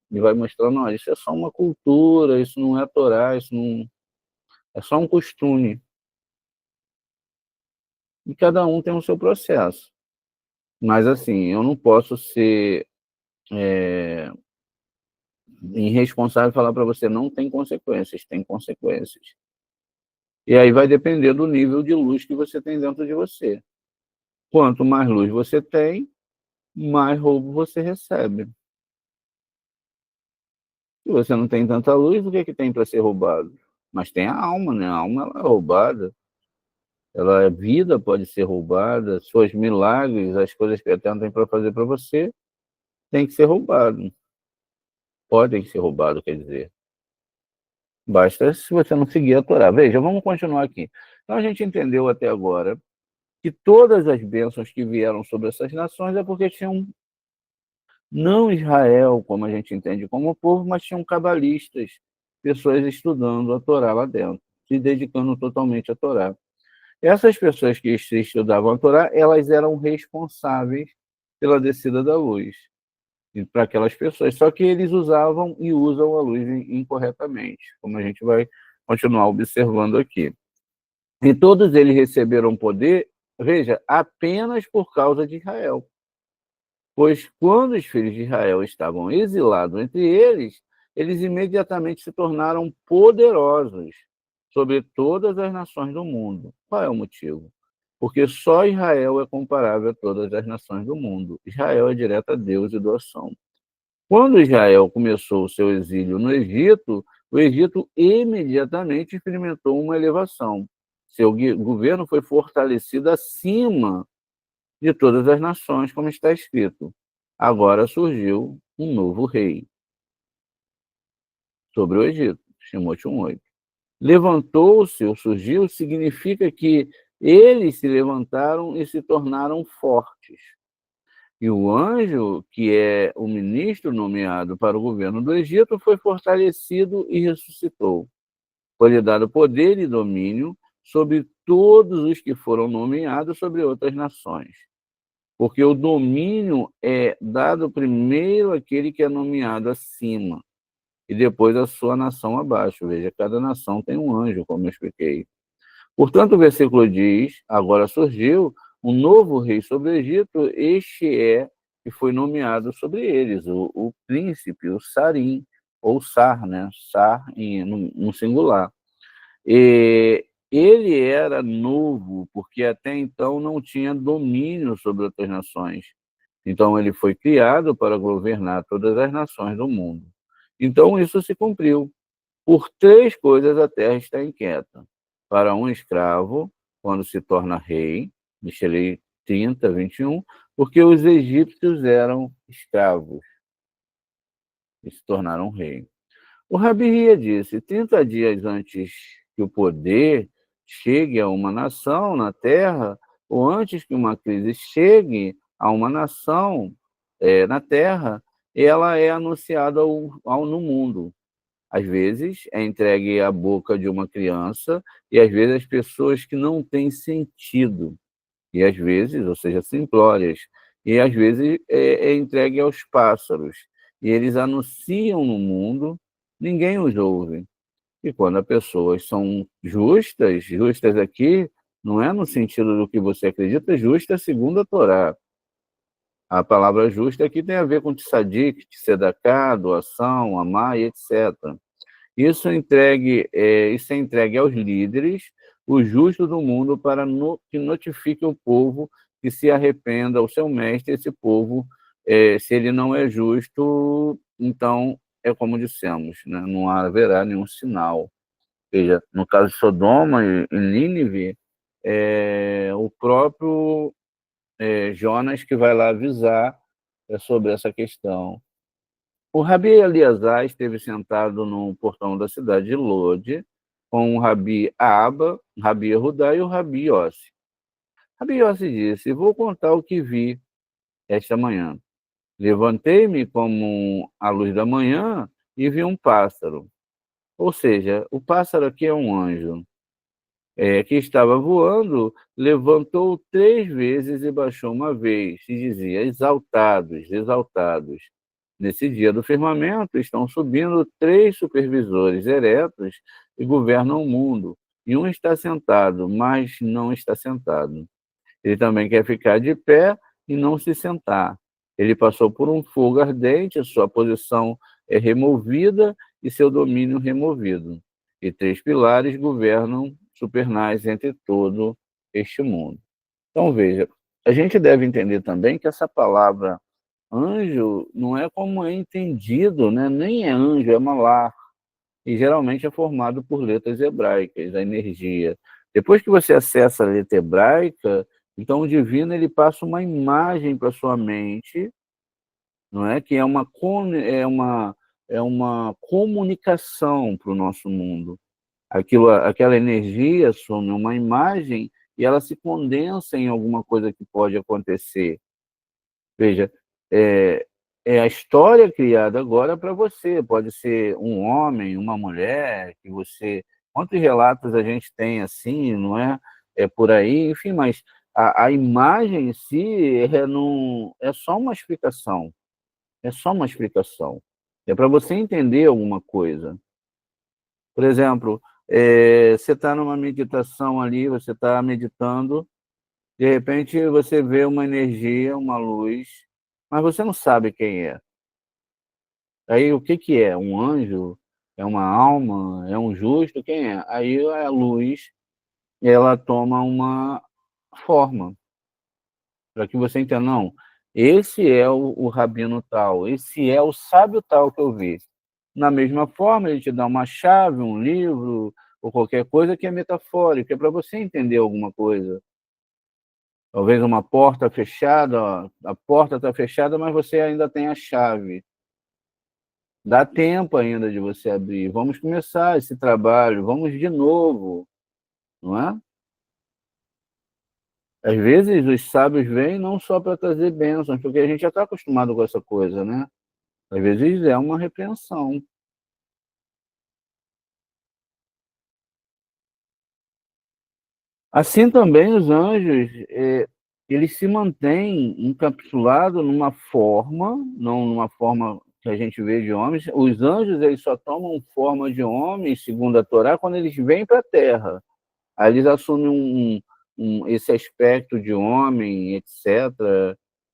e vai mostrando, olha, isso é só uma cultura, isso não é Torá, isso não é só um costume. E cada um tem o seu processo. Mas, assim, eu não posso ser irresponsável e falar para você, não tem consequências, tem consequências. E aí vai depender do nível de luz que você tem dentro de você. Quanto mais luz você tem, mais roubo você recebe. Se você não tem tanta luz, o que, que tem para ser roubado? Mas tem a alma, né? A alma ela é roubada. Ela é vida, pode ser roubada. Seus milagres, as coisas que a Eterno tem para fazer para você, tem que ser roubado. Podem ser roubado, quer dizer. Basta se você não seguir a Torá. Veja, vamos continuar aqui. Então a gente entendeu até agora que todas as bênçãos que vieram sobre essas nações é porque tinham não Israel, como a gente entende como povo, mas tinham cabalistas, pessoas estudando a Torá lá dentro, se dedicando totalmente à Torá. Essas pessoas que estudavam a Torá, elas eram responsáveis pela descida da luz para aquelas pessoas. Só que eles usavam e usam a luz incorretamente, como a gente vai continuar observando aqui. E todos eles receberam poder, veja, apenas por causa de Israel. Pois quando os filhos de Israel estavam exilados entre eles, eles imediatamente se tornaram poderosos sobre todas as nações do mundo. Qual é o motivo? Porque só Israel é comparável a todas as nações do mundo. Israel é direta a Deus e doação. Quando Israel começou o seu exílio no Egito, o Egito imediatamente experimentou uma elevação. Seu governo foi fortalecido acima de todas as nações, como está escrito. Agora surgiu um novo rei sobre o Egito, Timóteo 1:8. Levantou-se ou surgiu significa que eles se levantaram e se tornaram fortes. E o anjo, que é o ministro nomeado para o governo do Egito, foi fortalecido e ressuscitou. Foi-lhe dado poder e domínio sobre todos os que foram nomeados sobre outras nações. Porque o domínio é dado primeiro àquele que é nomeado acima, e depois a sua nação abaixo. Veja, cada nação tem um anjo, como eu expliquei. Portanto, o versículo diz, agora surgiu um novo rei sobre o Egito, este é que foi nomeado sobre eles, o príncipe, o Sarim, ou Sar, né? Sar no singular. E ele era novo, porque até então não tinha domínio sobre outras nações. Então ele foi criado para governar todas as nações do mundo. Então isso se cumpriu. Por 3 coisas a terra está inquieta. Para um escravo, quando se torna rei, Michelei 30, 21, porque os egípcios eram escravos e se tornaram rei. O Rabi Hia disse: 30 dias antes que o poder chegue a uma nação na terra, ou antes que uma crise chegue a uma nação na terra, ela é anunciada no mundo. Às vezes é entregue à boca de uma criança e às vezes as pessoas que não têm sentido, e às vezes, ou seja, simplórias, e às vezes é entregue aos pássaros, e eles anunciam no mundo, ninguém os ouve. E quando as pessoas são justas, justas aqui, não é no sentido do que você acredita, justa segundo a Torá. A palavra justa aqui tem a ver com tzadik, tzedakah, doação, amar e etc. Isso é entregue aos líderes, os justos do mundo, para que notifique o povo que se arrependa ao seu mestre. Esse povo, se ele não é justo, então é como dissemos, né? Não haverá nenhum sinal. Ou seja, no caso de Sodoma e Nínive, é o próprio Jonas que vai lá avisar sobre essa questão. O Rabi Eliezer esteve sentado no portão da cidade de Lode com o Rabi Abba, Rabi Yehudá e o Rabi Yossi. Rabi Yossi disse: vou contar o que vi esta manhã. Levantei-me como a luz da manhã e vi um pássaro. Ou seja, o pássaro aqui é um anjo. Que estava voando, levantou 3 vezes e baixou uma vez, e dizia: exaltados, exaltados. Nesse dia do firmamento estão subindo 3 supervisores eretos e governam o mundo. E um está sentado, mas não está sentado. Ele também quer ficar de pé e não se sentar. Ele passou por um fogo ardente, sua posição é removida e seu domínio removido. E 3 pilares governam supernais entre todo este mundo. Então, veja, a gente deve entender também que essa palavra anjo não é como é entendido, né? Nem é anjo, é malach. E geralmente é formado por letras hebraicas, a energia. Depois que você acessa a letra hebraica, então o divino ele passa uma imagem para sua mente, não é? Que é uma comunicação para o nosso mundo. Aquela energia assume uma imagem e ela se condensa em alguma coisa que pode acontecer. Veja, é, é a história criada agora para você. Pode ser um homem, uma mulher, que você. Quantos relatos a gente tem assim, não é? É por aí, enfim, mas a imagem em si não, é só uma explicação. É só uma explicação. É para você entender alguma coisa. Por exemplo, você está numa meditação ali, você está meditando, de repente você vê uma energia, uma luz, mas você não sabe quem é. Aí o que que é? Um anjo? É uma alma? É um justo? Quem é? Aí a luz, ela toma uma forma, para que você entenda, não, esse é o rabino tal, esse é o sábio tal que eu vi. Na mesma forma, ele te dá uma chave, um livro, ou qualquer coisa que é metafórica, é para você entender alguma coisa. Talvez uma porta fechada, ó, a porta está fechada, mas você ainda tem a chave. Dá tempo ainda de você abrir. Vamos começar esse trabalho, vamos de novo, não é? Às vezes os sábios vêm não só para trazer bênçãos, porque a gente já está acostumado com essa coisa, né? Às vezes é uma repreensão. Assim também os anjos, eles se mantêm encapsulados numa forma, não numa forma que a gente vê de homens. Os anjos eles só tomam forma de homens, segundo a Torá, quando eles vêm para a Terra. Aí eles assumem esse aspecto de homem, etc.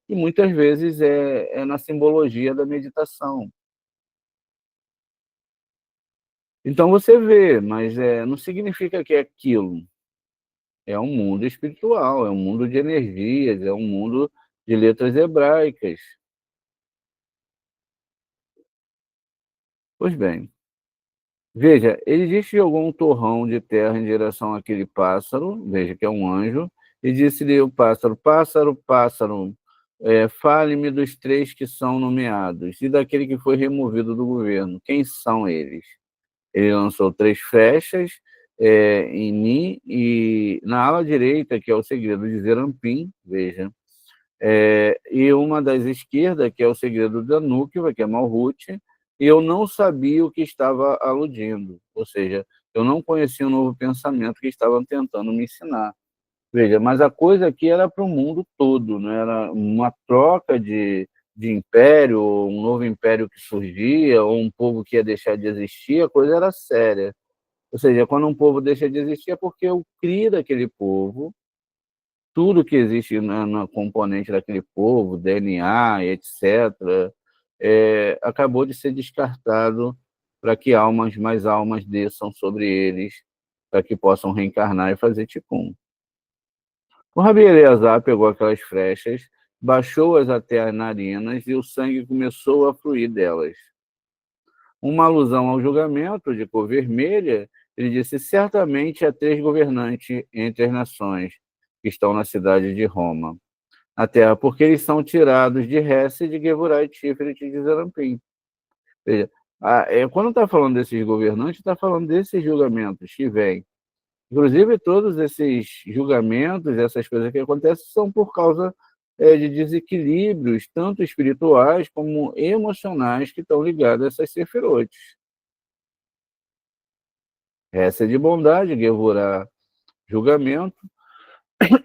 E muitas vezes é na simbologia da meditação. Então você vê, mas não significa que é aquilo. É um mundo espiritual, é um mundo de energias, é um mundo de letras hebraicas. Pois bem, veja, ele disse que jogou um torrão de terra em direção àquele pássaro, veja que é um anjo, e disse-lhe o pássaro: Pássaro, pássaro, fale-me dos 3 que são nomeados, e daquele que foi removido do governo. Quem são eles? Ele lançou 3 flechas em mim, e na ala direita, que é o segredo de Zerampim, veja, e uma das esquerdas, que é o segredo da Núquia, que é Malhut, e eu não sabia o que estava aludindo, ou seja, eu não conhecia o novo pensamento que estavam tentando me ensinar. Veja, mas a coisa aqui era para o mundo todo, não era uma troca de império, ou um novo império que surgia, ou um povo que ia deixar de existir, a coisa era séria. Ou seja, quando um povo deixa de existir é porque o CRI daquele povo, tudo que existe na componente daquele povo, DNA, etc., acabou de ser descartado para que mais almas desçam sobre eles, para que possam reencarnar e fazer Tikkun. O Rabi Eleazar pegou aquelas flechas, baixou-as até as narinas e o sangue começou a fluir delas. Uma alusão ao julgamento de cor vermelha, ele disse: certamente há 3 governantes entre as nações que estão na cidade de Roma, na terra, porque eles são tirados de Hesse, de Gevurah e Tiferet e de Zerampim. Veja, quando está falando desses governantes, está falando desses julgamentos que vêm. Inclusive, todos esses julgamentos, essas coisas que acontecem, são por causa de desequilíbrios, tanto espirituais como emocionais, que estão ligados a essas sefirotes. Essa é de bondade, Gevurah, julgamento,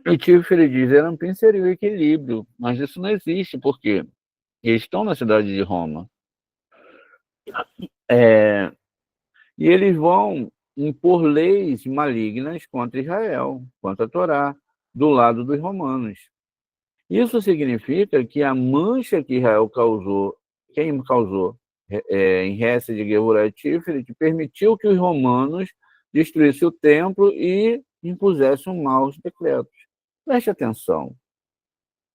e Tiferet de Zerampim seria o equilíbrio, mas isso não existe, porque eles estão na cidade de Roma. E eles vão impor leis malignas contra Israel, contra a Torá, do lado dos romanos. Isso significa que a mancha que Israel causou, quem causou em Hesse de Gevurah e Tiferet, permitiu que os romanos destruíssem o templo e impusessem maus decretos. Preste atenção,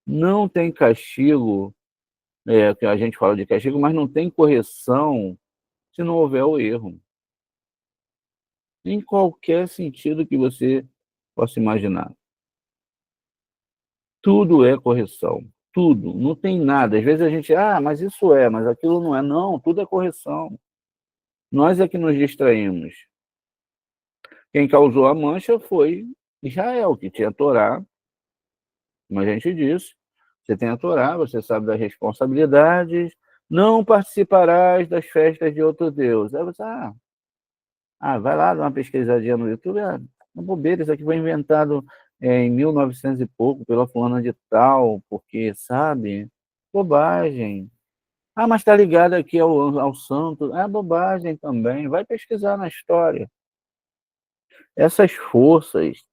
não tem castigo, que a gente fala de castigo, mas não tem correção se não houver o erro. Em qualquer sentido que você possa imaginar. Tudo é correção. Tudo. Não tem nada. Às vezes a gente, mas isso mas aquilo não é. Não, tudo é correção. Nós é que nos distraímos. Quem causou a mancha foi Israel, que tinha a Torá, como a gente disse. Você tem a Torá, você sabe das responsabilidades. Não participarás das festas de outro Deus. Aí você, vai lá, dá uma pesquisadinha no YouTube. Uma bobeira, isso aqui foi inventado em 1900 e pouco pela fulana de tal, porque, sabe? Bobagem. Mas está ligado aqui ao santo. É bobagem também. Vai pesquisar na história. Essas forças,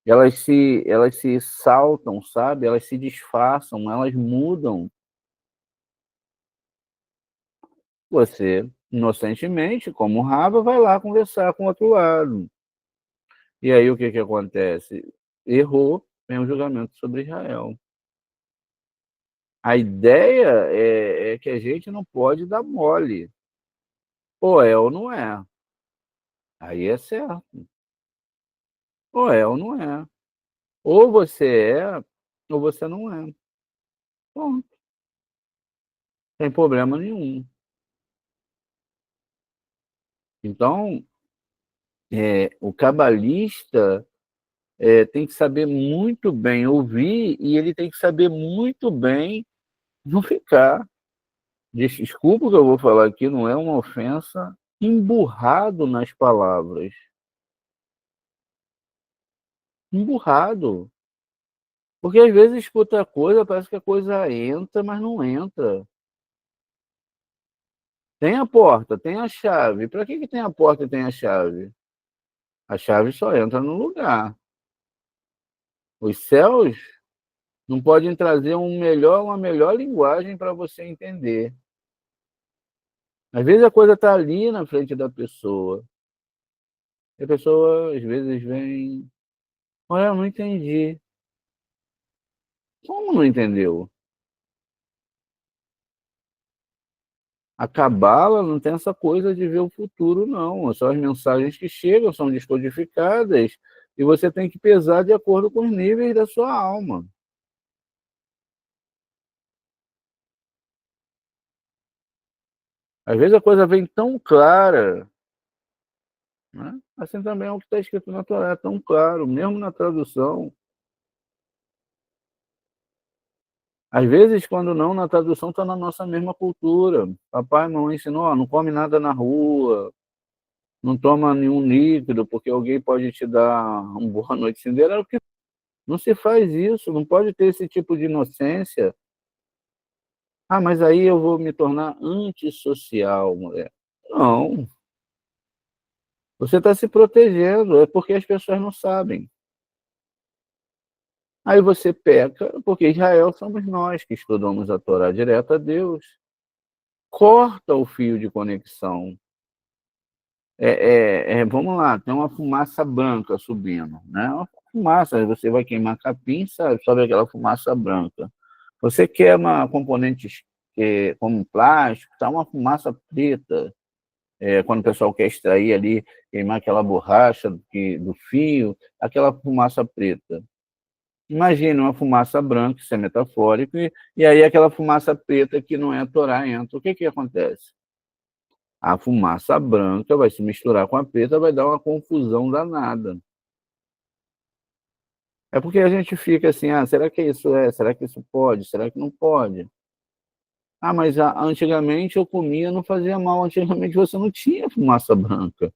elas se saltam, sabe? Elas se disfarçam, elas mudam. Você, inocentemente, como raba, vai lá conversar com o outro lado. E aí o que acontece? Errou, vem o julgamento sobre Israel. A ideia é que a gente não pode dar mole. Ou é ou não é. Aí é certo. Ou é ou não é. Ou você é, ou você não é. Bom, sem problema nenhum. Então, o cabalista tem que saber muito bem ouvir e ele tem que saber muito bem não ficar, desculpa o que eu vou falar aqui, não é uma ofensa, emburrado nas palavras. Emburrado. Porque às vezes escuta a coisa, parece que a coisa entra, mas não entra. Tem a porta, tem a chave. Para que tem a porta e tem a chave? A chave só entra no lugar. Os céus não podem trazer uma melhor linguagem para você entender. Às vezes a coisa está ali na frente da pessoa. E a pessoa, às vezes, vem... Olha, eu não entendi. Como não entendeu? A cabala não tem essa coisa de ver o futuro, não. São as mensagens que chegam, são descodificadas, e você tem que pesar de acordo com os níveis da sua alma. Às vezes a coisa vem tão clara, né? Assim também é o que está escrito na Torá, é tão claro, mesmo na tradução. Às vezes, quando não, na tradução está na nossa mesma cultura. Papai e mamãe ensinou, ó, não come nada na rua, não toma nenhum líquido, porque alguém pode te dar uma boa noite cinderela. Não se faz isso, não pode ter esse tipo de inocência. Ah, mas aí eu vou me tornar antissocial, mulher. Não, você está se protegendo, é porque as pessoas não sabem. Aí você peca, porque Israel somos nós que estudamos a Torá direto a Deus. Corta o fio de conexão. Vamos lá, tem uma fumaça branca subindo, né? Uma fumaça, você vai queimar capim, sabe? Sobe aquela fumaça branca. Você queima componentes como plástico, tá uma fumaça preta. Quando o pessoal quer extrair ali, queimar aquela borracha do fio, aquela fumaça preta. Imagina uma fumaça branca, isso é metafórico, e aí aquela fumaça preta que não é a Torá entra. O que que acontece? A fumaça branca vai se misturar com a preta, vai dar uma confusão danada. É porque a gente fica assim, ah, será que isso é? Será que isso pode? Será que não pode? Ah, mas antigamente eu comia, não fazia mal. Antigamente você não tinha fumaça branca.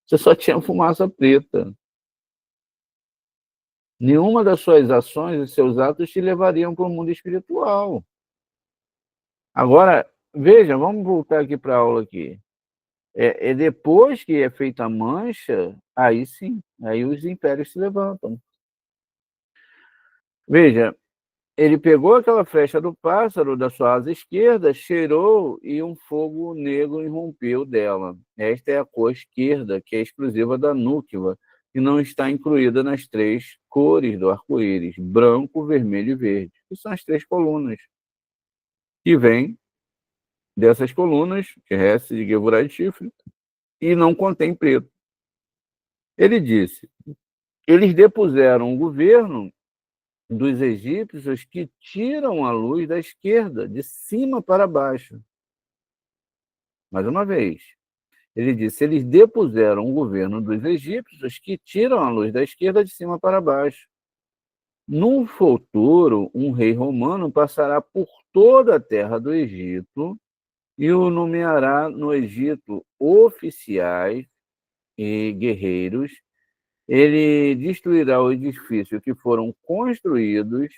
Você só tinha fumaça preta. Nenhuma das suas ações e seus atos te levariam para o mundo espiritual. Agora, veja, vamos voltar aqui para a aula aqui. Depois que é feita a mancha, aí sim, aí os impérios se levantam. Veja, ele pegou aquela flecha do pássaro da sua asa esquerda, cheirou e um fogo negro irrompeu dela. Esta é a cor esquerda, que é exclusiva da núquila, e não está incluída nas três cores do arco-íris, branco, vermelho e verde, que são as três colunas, que vêm dessas colunas, que é de Gevurah e chifre, e não contém preto. Ele disse, eles depuseram o governo dos egípcios que tiram a luz da esquerda, de cima para baixo. Mais uma vez, ele disse: eles depuseram o governo dos egípcios que tiram a luz da esquerda de cima para baixo. No futuro, um rei romano passará por toda a terra do Egito e o nomeará no Egito oficiais e guerreiros. Ele destruirá o edifício que foram construídos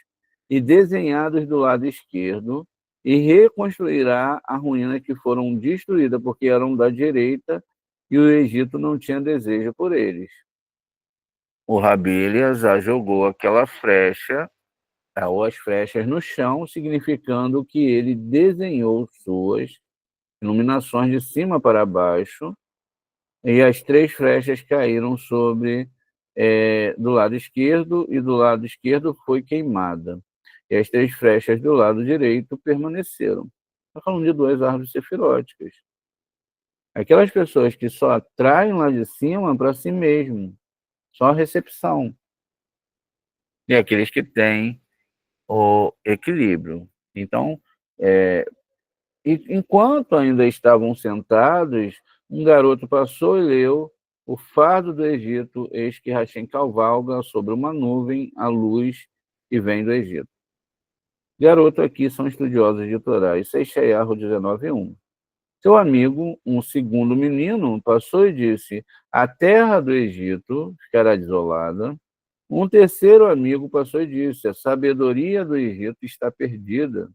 e desenhados do lado esquerdo e reconstruirá a ruína que foram destruídas porque eram da direita e o Egito não tinha desejo por eles. O Rabi Eleazar jogou aquela flecha, ou as flechas no chão, significando que ele desenhou suas iluminações de cima para baixo e as três flechas caíram sobre do lado esquerdo, e do lado esquerdo foi queimada. E as três flechas do lado direito permaneceram. Está falando de duas árvores sefiróticas. Aquelas pessoas que só atraem lá de cima para si mesmo, só a recepção. E aqueles que têm o equilíbrio. Então, enquanto ainda estavam sentados, um garoto passou e leu o fardo do Egito, eis que Rachem cavalga sobre uma nuvem, a luz que vem do Egito. Garoto aqui são estudiosos de Torá, isso é Ishayahu 19:1. Seu amigo, um segundo menino, passou e disse, a terra do Egito ficará desolada. Um terceiro amigo passou e disse, a sabedoria do Egito está perdida.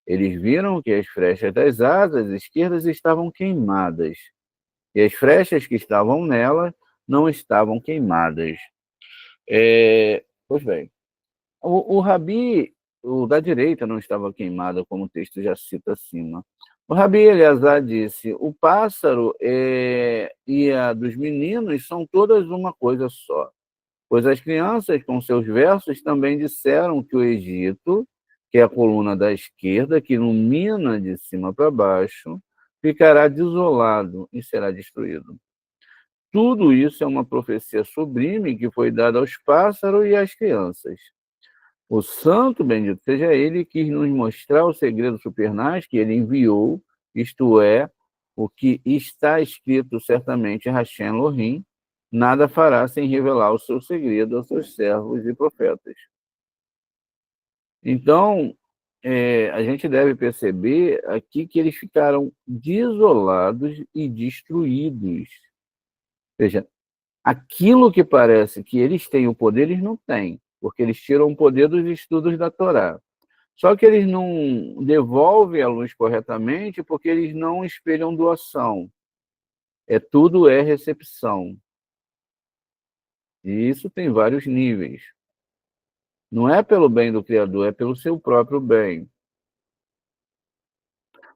Eles viram que as flechas das asas esquerdas estavam queimadas, e as flechas que estavam nela não estavam queimadas. Pois bem, o Rabi, o da direita não estava queimado, como o texto já cita acima. O Rabi Eleazar disse, o pássaro e a dos meninos são todas uma coisa só. pois as crianças, com seus versos, também disseram que o Egito, que é a coluna da esquerda, que ilumina de cima para baixo, ficará desolado e será destruído. Tudo isso é uma profecia sublime que foi dada aos pássaros e às crianças. O santo, bendito seja ele, quis nos mostrar o segredo supernais que ele enviou, isto é, o que está escrito certamente em Hashem Elohim, nada fará sem revelar o seu segredo aos seus servos e profetas. Então, a gente deve perceber aqui que eles ficaram desolados e destruídos. Veja, aquilo que parece que eles têm o poder, eles não têm, porque eles tiram o poder dos estudos da Torá. Só que eles não devolvem a luz corretamente porque eles não espelham doação. Tudo é recepção. E isso tem vários níveis. Não é pelo bem do Criador, é pelo seu próprio bem.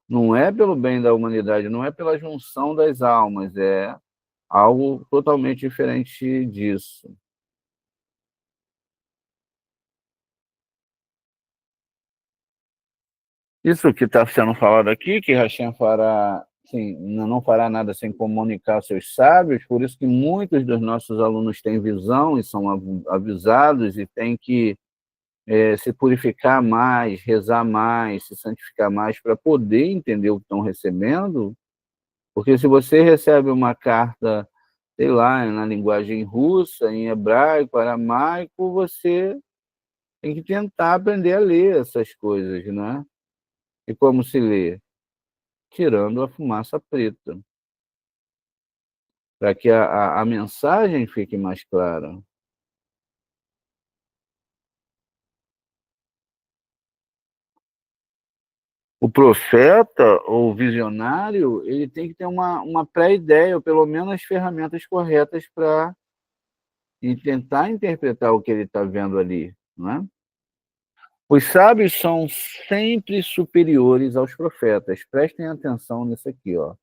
Não é pelo bem da humanidade, não é pela junção das almas, é algo totalmente diferente disso. Isso que está sendo falado aqui, que Hashem fará, sim, não fará nada sem comunicar aos seus sábios, por isso que muitos dos nossos alunos têm visão e são avisados e têm que se purificar mais, rezar mais, se santificar mais para poder entender o que estão recebendo, porque se você recebe uma carta, sei lá, na linguagem russa, em hebraico, aramaico, você tem que tentar aprender a ler essas coisas, né? E como se lê? Tirando a fumaça preta, para que a mensagem fique mais clara. O profeta ou visionário, ele tem que ter uma pré-ideia, ou pelo menos as ferramentas corretas para tentar interpretar o que ele está vendo ali, não é? Os sábios são sempre superiores aos profetas. Prestem atenção nisso aqui, ó.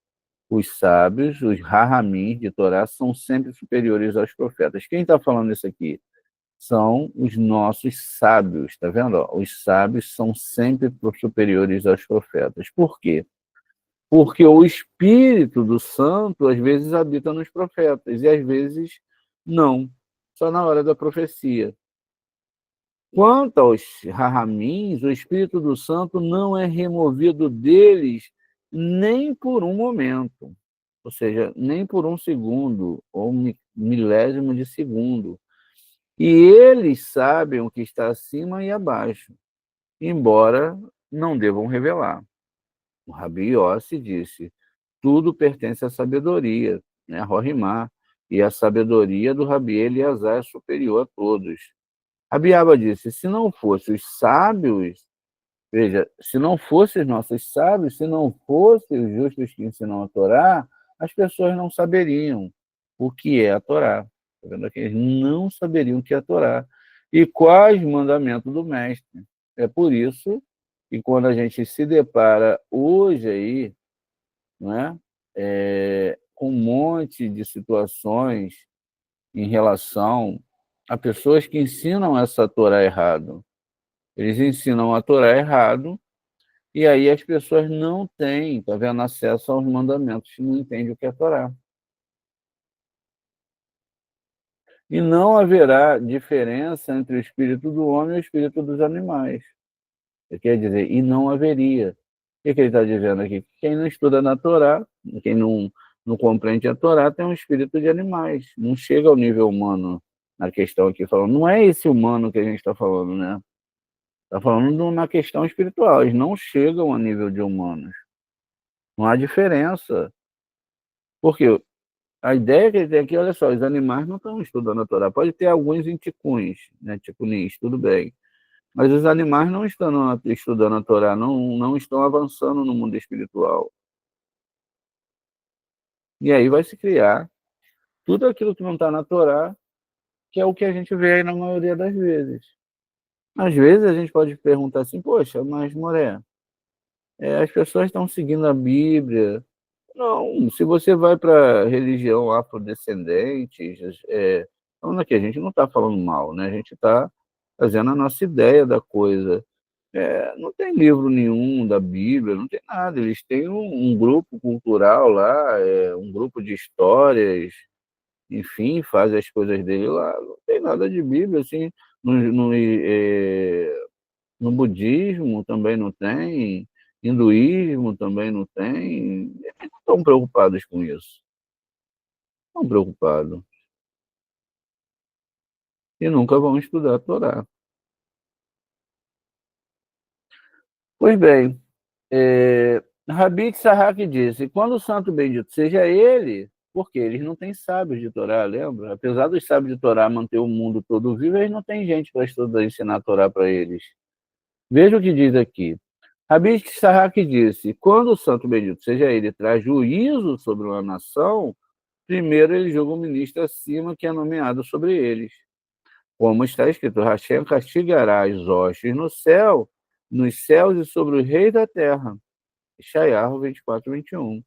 Os sábios, os Rahamim de Torá, são sempre superiores aos profetas. Quem está falando isso aqui? São os nossos sábios, tá vendo? Ó, os sábios são sempre superiores aos profetas. Por quê? Porque o Espírito do Santo às vezes habita nos profetas e às vezes não, só na hora da profecia. Quanto aos Rahamins, o Espírito do Santo não é removido deles nem por um momento, ou seja, nem por um segundo ou milésimo de segundo. E eles sabem o que está acima e abaixo, embora não devam revelar. O Rabi Yossi disse, tudo pertence à sabedoria, né? Rohimá, e a sabedoria do Rabi Eleazar é superior a todos. Rabi Abba disse, se não fossem os sábios, veja, se não fossem os nossos sábios, se não fossem os justos que ensinam a Torá, as pessoas não saberiam o que é a Torá. Está vendo aqui? Eles não saberiam o que é a Torá. E quais mandamentos do mestre. É por isso que quando a gente se depara hoje aí, né, com um monte de situações em relação a pessoas que ensinam essa Torá errado. Eles ensinam a Torá errado e aí as pessoas não têm, tá vendo, acesso aos mandamentos, não entendem o que é a Torá. E não haverá diferença entre o espírito do homem e o espírito dos animais. Quer dizer, e não haveria. O que ele está dizendo aqui? Quem não estuda na Torá, quem não compreende a Torá, tem um espírito de animais. Não chega ao nível humano na questão aqui. Falando. Não é esse humano que a gente está falando, né? Está falando na questão espiritual. Eles não chegam a nível de humanos. Não há diferença. Porque a ideia que ele tem aqui, olha só, os animais não estão estudando a Torá. Pode ter alguns em ticuns, né? Ticunis, tudo bem. Mas os animais não estão estudando a Torá, não estão avançando no mundo espiritual. E aí vai se criar tudo aquilo que não está na Torá, que é o que a gente vê aí na maioria das vezes. Às vezes a gente pode perguntar assim, poxa, mas Moré, as pessoas estão seguindo a Bíblia. Não, se você vai para a religião afrodescendente, falando aqui, a gente não está falando mal, né? A gente está fazendo a nossa ideia da coisa. Não tem livro nenhum da Bíblia, não tem nada. Eles têm um grupo cultural lá, um grupo de histórias, enfim, fazem as coisas dele lá. Não tem nada de Bíblia, assim. No budismo também não tem, hinduísmo também não tem. Eles não estão preocupados com isso. Estão preocupados. E nunca vão estudar a Torá. Pois bem, Rabi Tsahak disse, quando o santo bendito seja ele, porque eles não têm sábios de Torá, lembra? Apesar dos sábios de Torá manter o mundo todo vivo, eles não têm gente para estudar, ensinar a Torá para eles. Veja o que diz aqui. Rabi Tsahak disse, quando o santo bendito seja ele traz juízo sobre uma nação, primeiro ele julga o ministro acima que é nomeado sobre eles. Como está escrito, Hashem castigará as hostes no céu, nos céus e sobre os reis da terra. Ishayahu 24, 21.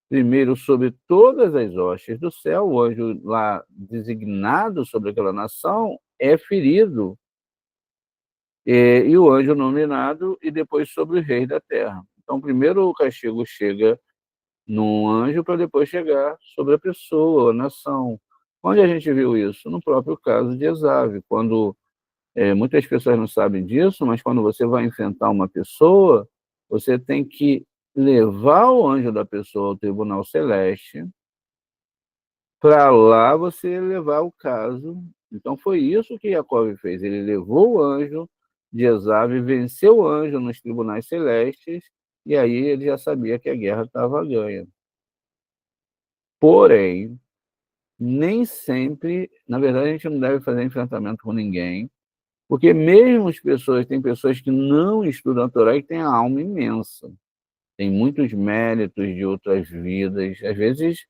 Primeiro, sobre todas as hostes do céu, o anjo lá designado sobre aquela nação é ferido. E o anjo nominado, e depois sobre os reis da terra. Então, primeiro o castigo chega num anjo para depois chegar sobre a pessoa, a nação. Onde a gente viu isso? No próprio caso de Esav, quando muitas pessoas não sabem disso, mas quando você vai enfrentar uma pessoa, você tem que levar o anjo da pessoa ao tribunal celeste, para lá você levar o caso. Então foi isso que Jacob fez. Ele levou o anjo de Esav, venceu o anjo nos tribunais celestes, e aí ele já sabia que a guerra estava ganha. Porém, nem sempre, na verdade, a gente não deve fazer enfrentamento com ninguém, porque mesmo as pessoas, tem pessoas que não estudam a Torá e têm a alma imensa. Tem muitos méritos de outras vidas. Às vezes,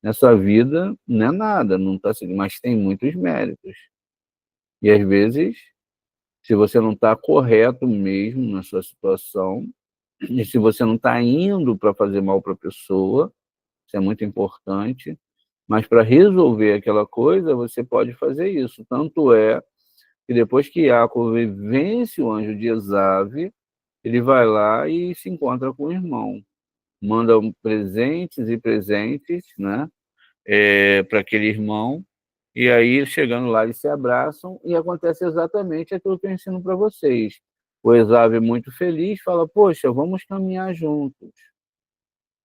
nessa vida, não é nada, não está seguindo, mas tem muitos méritos. E às vezes, se você não está correto mesmo na sua situação, e se você não está indo para fazer mal para a pessoa, isso é muito importante, mas para resolver aquela coisa, você pode fazer isso. Tanto é que depois que Yaakov vence o anjo de Esav, ele vai lá e se encontra com o irmão. Manda presentes e presentes, né, para aquele irmão, e aí, chegando lá, eles se abraçam, e acontece exatamente aquilo que eu ensino para vocês. O Esav é muito feliz, fala, poxa, vamos caminhar juntos.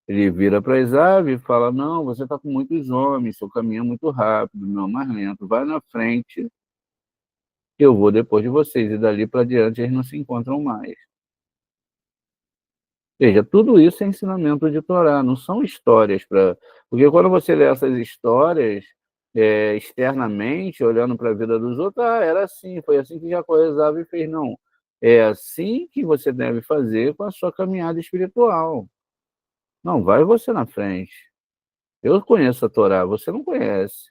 Ele vira para Esav e fala, não, você está com muitos homens, seu caminho é muito rápido, meu é mais lento, vai na frente, que eu vou depois de vocês, e dali para diante eles não se encontram mais. Veja, tudo isso é ensinamento de Torá, não são histórias para. Porque quando você lê essas histórias externamente, olhando para a vida dos outros, era assim, foi assim que Jacó rezava e fez. Não, é assim que você deve fazer com a sua caminhada espiritual. Não, vai você na frente. Eu conheço a Torá, você não conhece.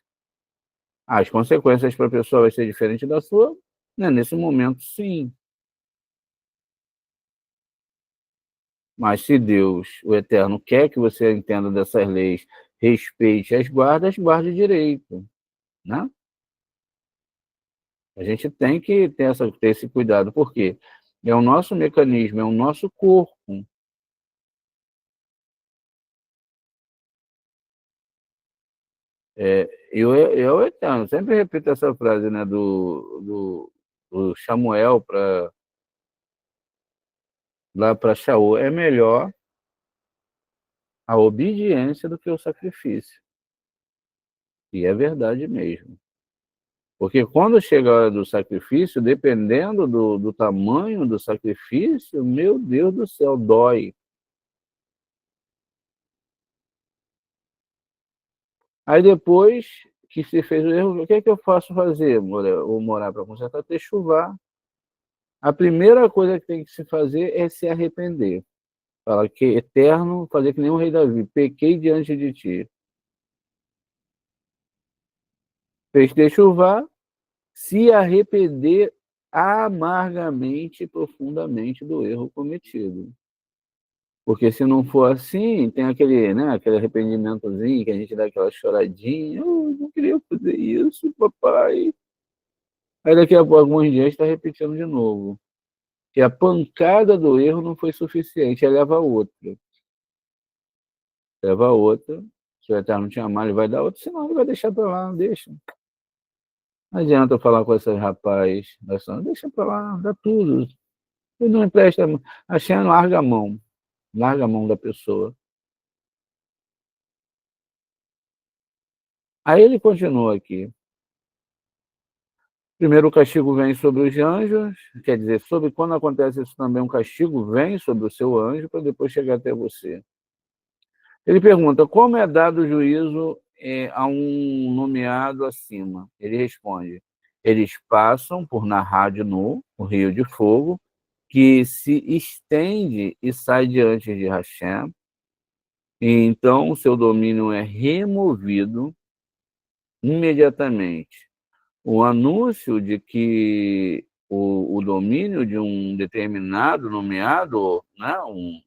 As consequências para a pessoa vai ser diferente da sua, né? Nesse momento, sim. Mas se Deus, o Eterno, quer que você entenda dessas leis, respeite as guarde direito, né? A gente tem que ter esse cuidado, porque é o nosso mecanismo, é o nosso corpo. É o Eterno. Sempre repito essa frase, né, do Samuel lá para Shaul. É melhor a obediência do que o sacrifício. E é verdade mesmo. Porque quando chega a hora do sacrifício, dependendo do tamanho do sacrifício, meu Deus do céu, dói. Aí depois que se fez o erro, o que é que eu faço fazer, morar para consertar? Chuvar. A primeira coisa que tem que se fazer é se arrepender. Fala que eterno, fazer que nem o rei Davi, pequei diante de ti. Fez chuvar, se arrepender amargamente e profundamente do erro cometido. Porque se não for assim, tem aquele, né, aquele arrependimentozinho que a gente dá aquela choradinha. Eu não queria fazer isso, papai. Aí daqui a alguns dias está repetindo de novo. Que a pancada do erro não foi suficiente, aí leva outra. Leva outra. Se o Eterno te amar, ele vai dar outra, senão ele vai deixar para lá, deixa. Não adianta eu falar com esses rapazes, deixa para lá, dá tudo. Ele não empresta, a Shem larga a mão da pessoa. Aí ele continua aqui. Primeiro o castigo vem sobre os anjos, quer dizer, sobre quando acontece isso também, um castigo vem sobre o seu anjo para depois chegar até você. Ele pergunta, como é dado o juízo a um nomeado acima? Ele responde, eles passam por Nahar de Nu, o rio de fogo, que se estende e sai diante de Hashem, e então o seu domínio é removido imediatamente. O anúncio de que o domínio de um determinado nomeado, né,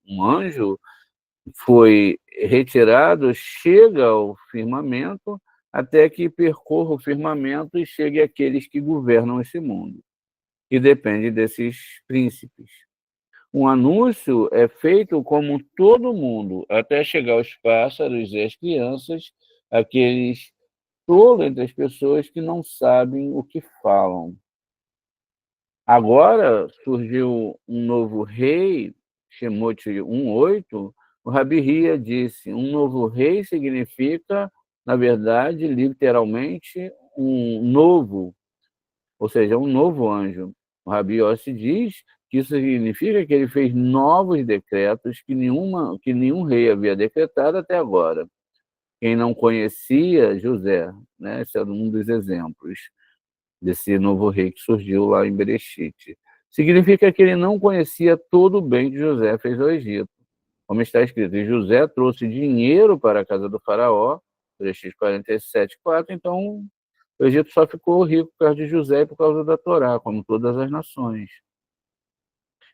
um anjo, foi retirado, chega ao firmamento, até que percorra o firmamento e chegue àqueles que governam esse mundo, que depende desses príncipes. Um anúncio é feito como todo mundo, até chegar aos pássaros e às crianças, aqueles tolos entre as pessoas que não sabem o que falam. Agora surgiu um novo rei, Shemot 1:8, o Rabi Hia disse, um novo rei significa, na verdade, literalmente, um novo, ou seja, um novo anjo. O Rabi Yossi diz que isso significa que ele fez novos decretos que nenhum rei havia decretado até agora. Quem não conhecia José, né? Esse é um dos exemplos desse novo rei que surgiu lá em Bereshit. Significa que ele não conhecia todo o bem que José fez ao Egito. Como está escrito, e José trouxe dinheiro para a casa do faraó, Bereshit 47:4, então o Egito só ficou rico por causa de José e por causa da Torá, como todas as nações.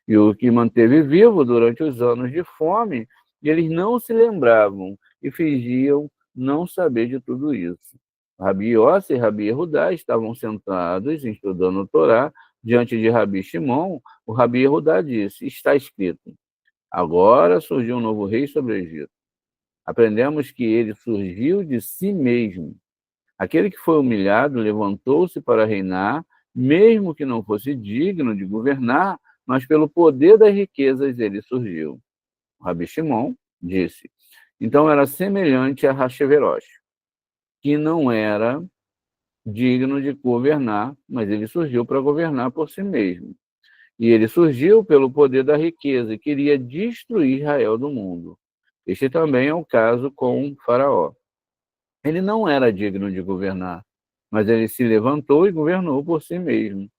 E o que manteve vivo durante os anos de fome, e eles não se lembravam e fingiam não saber de tudo isso. Rabi Yossi e Rabi Yehudá estavam sentados estudando a Torá diante de Rabi Shimon. O Rabi Yehudá disse, está escrito, agora surgiu um novo rei sobre o Egito. Aprendemos que ele surgiu de si mesmo. Aquele que foi humilhado levantou-se para reinar, mesmo que não fosse digno de governar, mas pelo poder das riquezas ele surgiu. O Rabi Shimon disse, então era semelhante a Hasheverosh, que não era digno de governar, mas ele surgiu para governar por si mesmo. E ele surgiu pelo poder da riqueza e queria destruir Israel do mundo. Este também é o caso com Faraó. Ele não era digno de governar, mas ele se levantou e governou por si mesmo.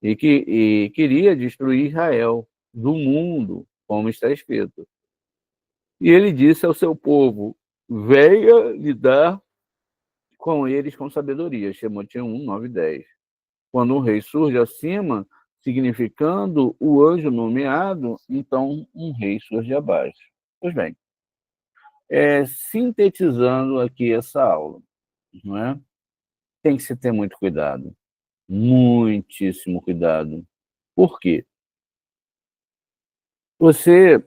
E queria destruir Israel do mundo, como está escrito. E ele disse ao seu povo, venha lidar com eles com sabedoria. Shemot 1, 9 e 10. Quando um rei surge acima, significando o anjo nomeado, então um rei surge abaixo. Pois bem, sintetizando aqui essa aula, não é? Tem que se ter muito cuidado, muitíssimo cuidado. Por quê? Você,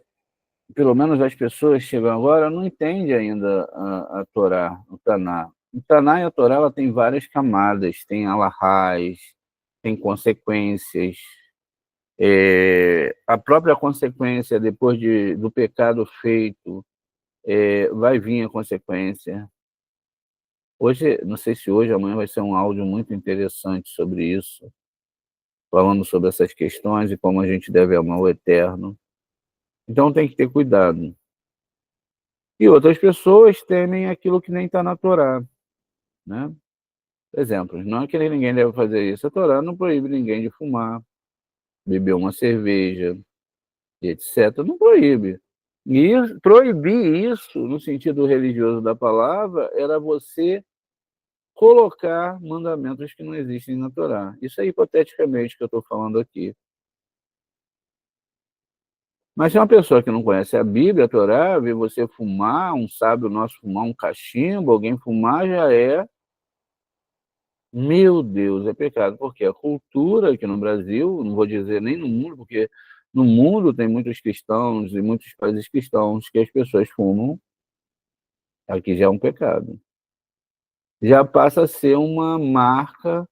pelo menos as pessoas que chegam agora, não entendem ainda a Torá, o Taná. O Taná e a Torá ela tem várias camadas, tem alahás, tem consequências. A própria consequência, depois do pecado feito, vai vir a consequência. Hoje, não sei se hoje, amanhã vai ser um áudio muito interessante sobre isso, falando sobre essas questões e como a gente deve amar o Eterno. Então tem que ter cuidado. E outras pessoas temem aquilo que nem está na Torá, né? Exemplos, não é que ninguém deve fazer isso. A Torá não proíbe ninguém de fumar, beber uma cerveja, etc. Não proíbe. E proibir isso, no sentido religioso da palavra, era você colocar mandamentos que não existem na Torá. Isso é hipoteticamente que eu estou falando aqui. Mas se é uma pessoa que não conhece a Bíblia, a Torá, vê você fumar, um sábio nosso fumar um cachimbo, alguém fumar já é, meu Deus, é pecado. Porque a cultura aqui no Brasil, não vou dizer nem no mundo, porque no mundo tem muitos cristãos e muitos países cristãos que as pessoas fumam, aqui já é um pecado. Já passa a ser uma marca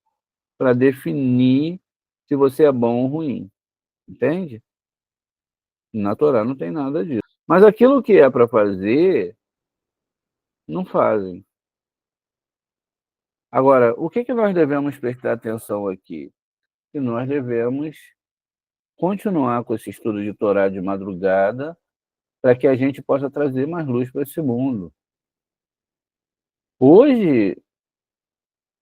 para definir se você é bom ou ruim, entende? Na Torá não tem nada disso. Mas aquilo que é para fazer, não fazem. Agora, o que nós devemos prestar atenção aqui? Que nós devemos continuar com esse estudo de Torá de madrugada para que a gente possa trazer mais luz para esse mundo. Hoje,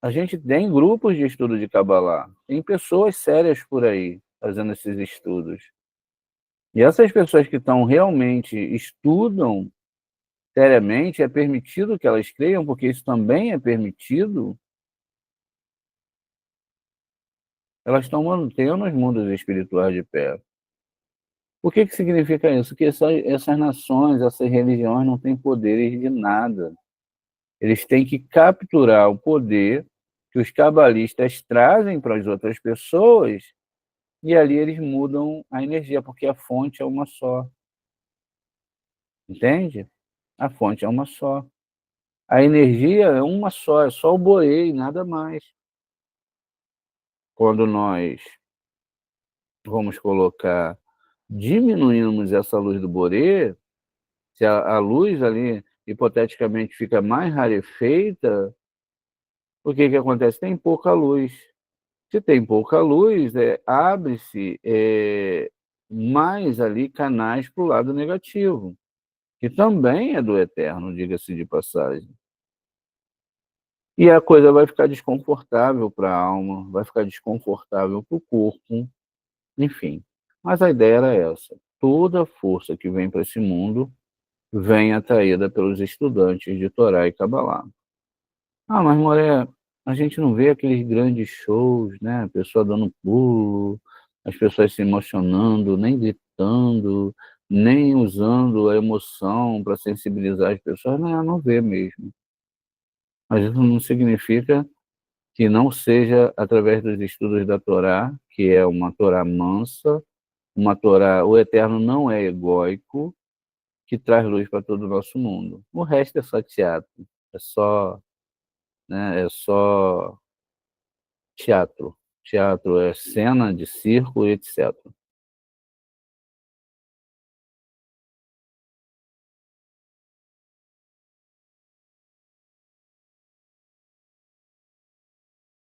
a gente tem grupos de estudo de Kabbalah, tem pessoas sérias por aí fazendo esses estudos. E essas pessoas que estão realmente estudam seriamente, é permitido que elas creiam, porque isso também é permitido, elas estão mantendo os mundos espirituais de pé. O que significa isso? Que essas nações, essas religiões não têm poderes de nada. Eles têm que capturar o poder que os cabalistas trazem para as outras pessoas e ali eles mudam a energia, porque a fonte é uma só. Entende? A fonte é uma só. A energia é uma só, é só o Borei, nada mais. Quando nós vamos colocar, diminuímos essa luz do Borê, se a luz ali, hipoteticamente, fica mais rarefeita, o que acontece? Tem pouca luz. Se tem pouca luz, abre-se mais ali canais para o lado negativo, que também é do eterno, diga-se de passagem. E a coisa vai ficar desconfortável para a alma, vai ficar desconfortável para o corpo, enfim. Mas a ideia era essa. Toda a força que vem para esse mundo vem atraída pelos estudantes de Torá e Kabbalah. Ah, mas Moré, a gente não vê aqueles grandes shows, né? A pessoa dando pulo, as pessoas se emocionando, nem gritando, nem usando a emoção para sensibilizar as pessoas. Não, não vê mesmo. Mas isso não significa que não seja através dos estudos da Torá, que é uma Torá mansa, uma Torá, o Eterno não é egóico, que traz luz para todo o nosso mundo. O resto é só teatro, é só, né, é só teatro. Teatro é cena de circo, etc.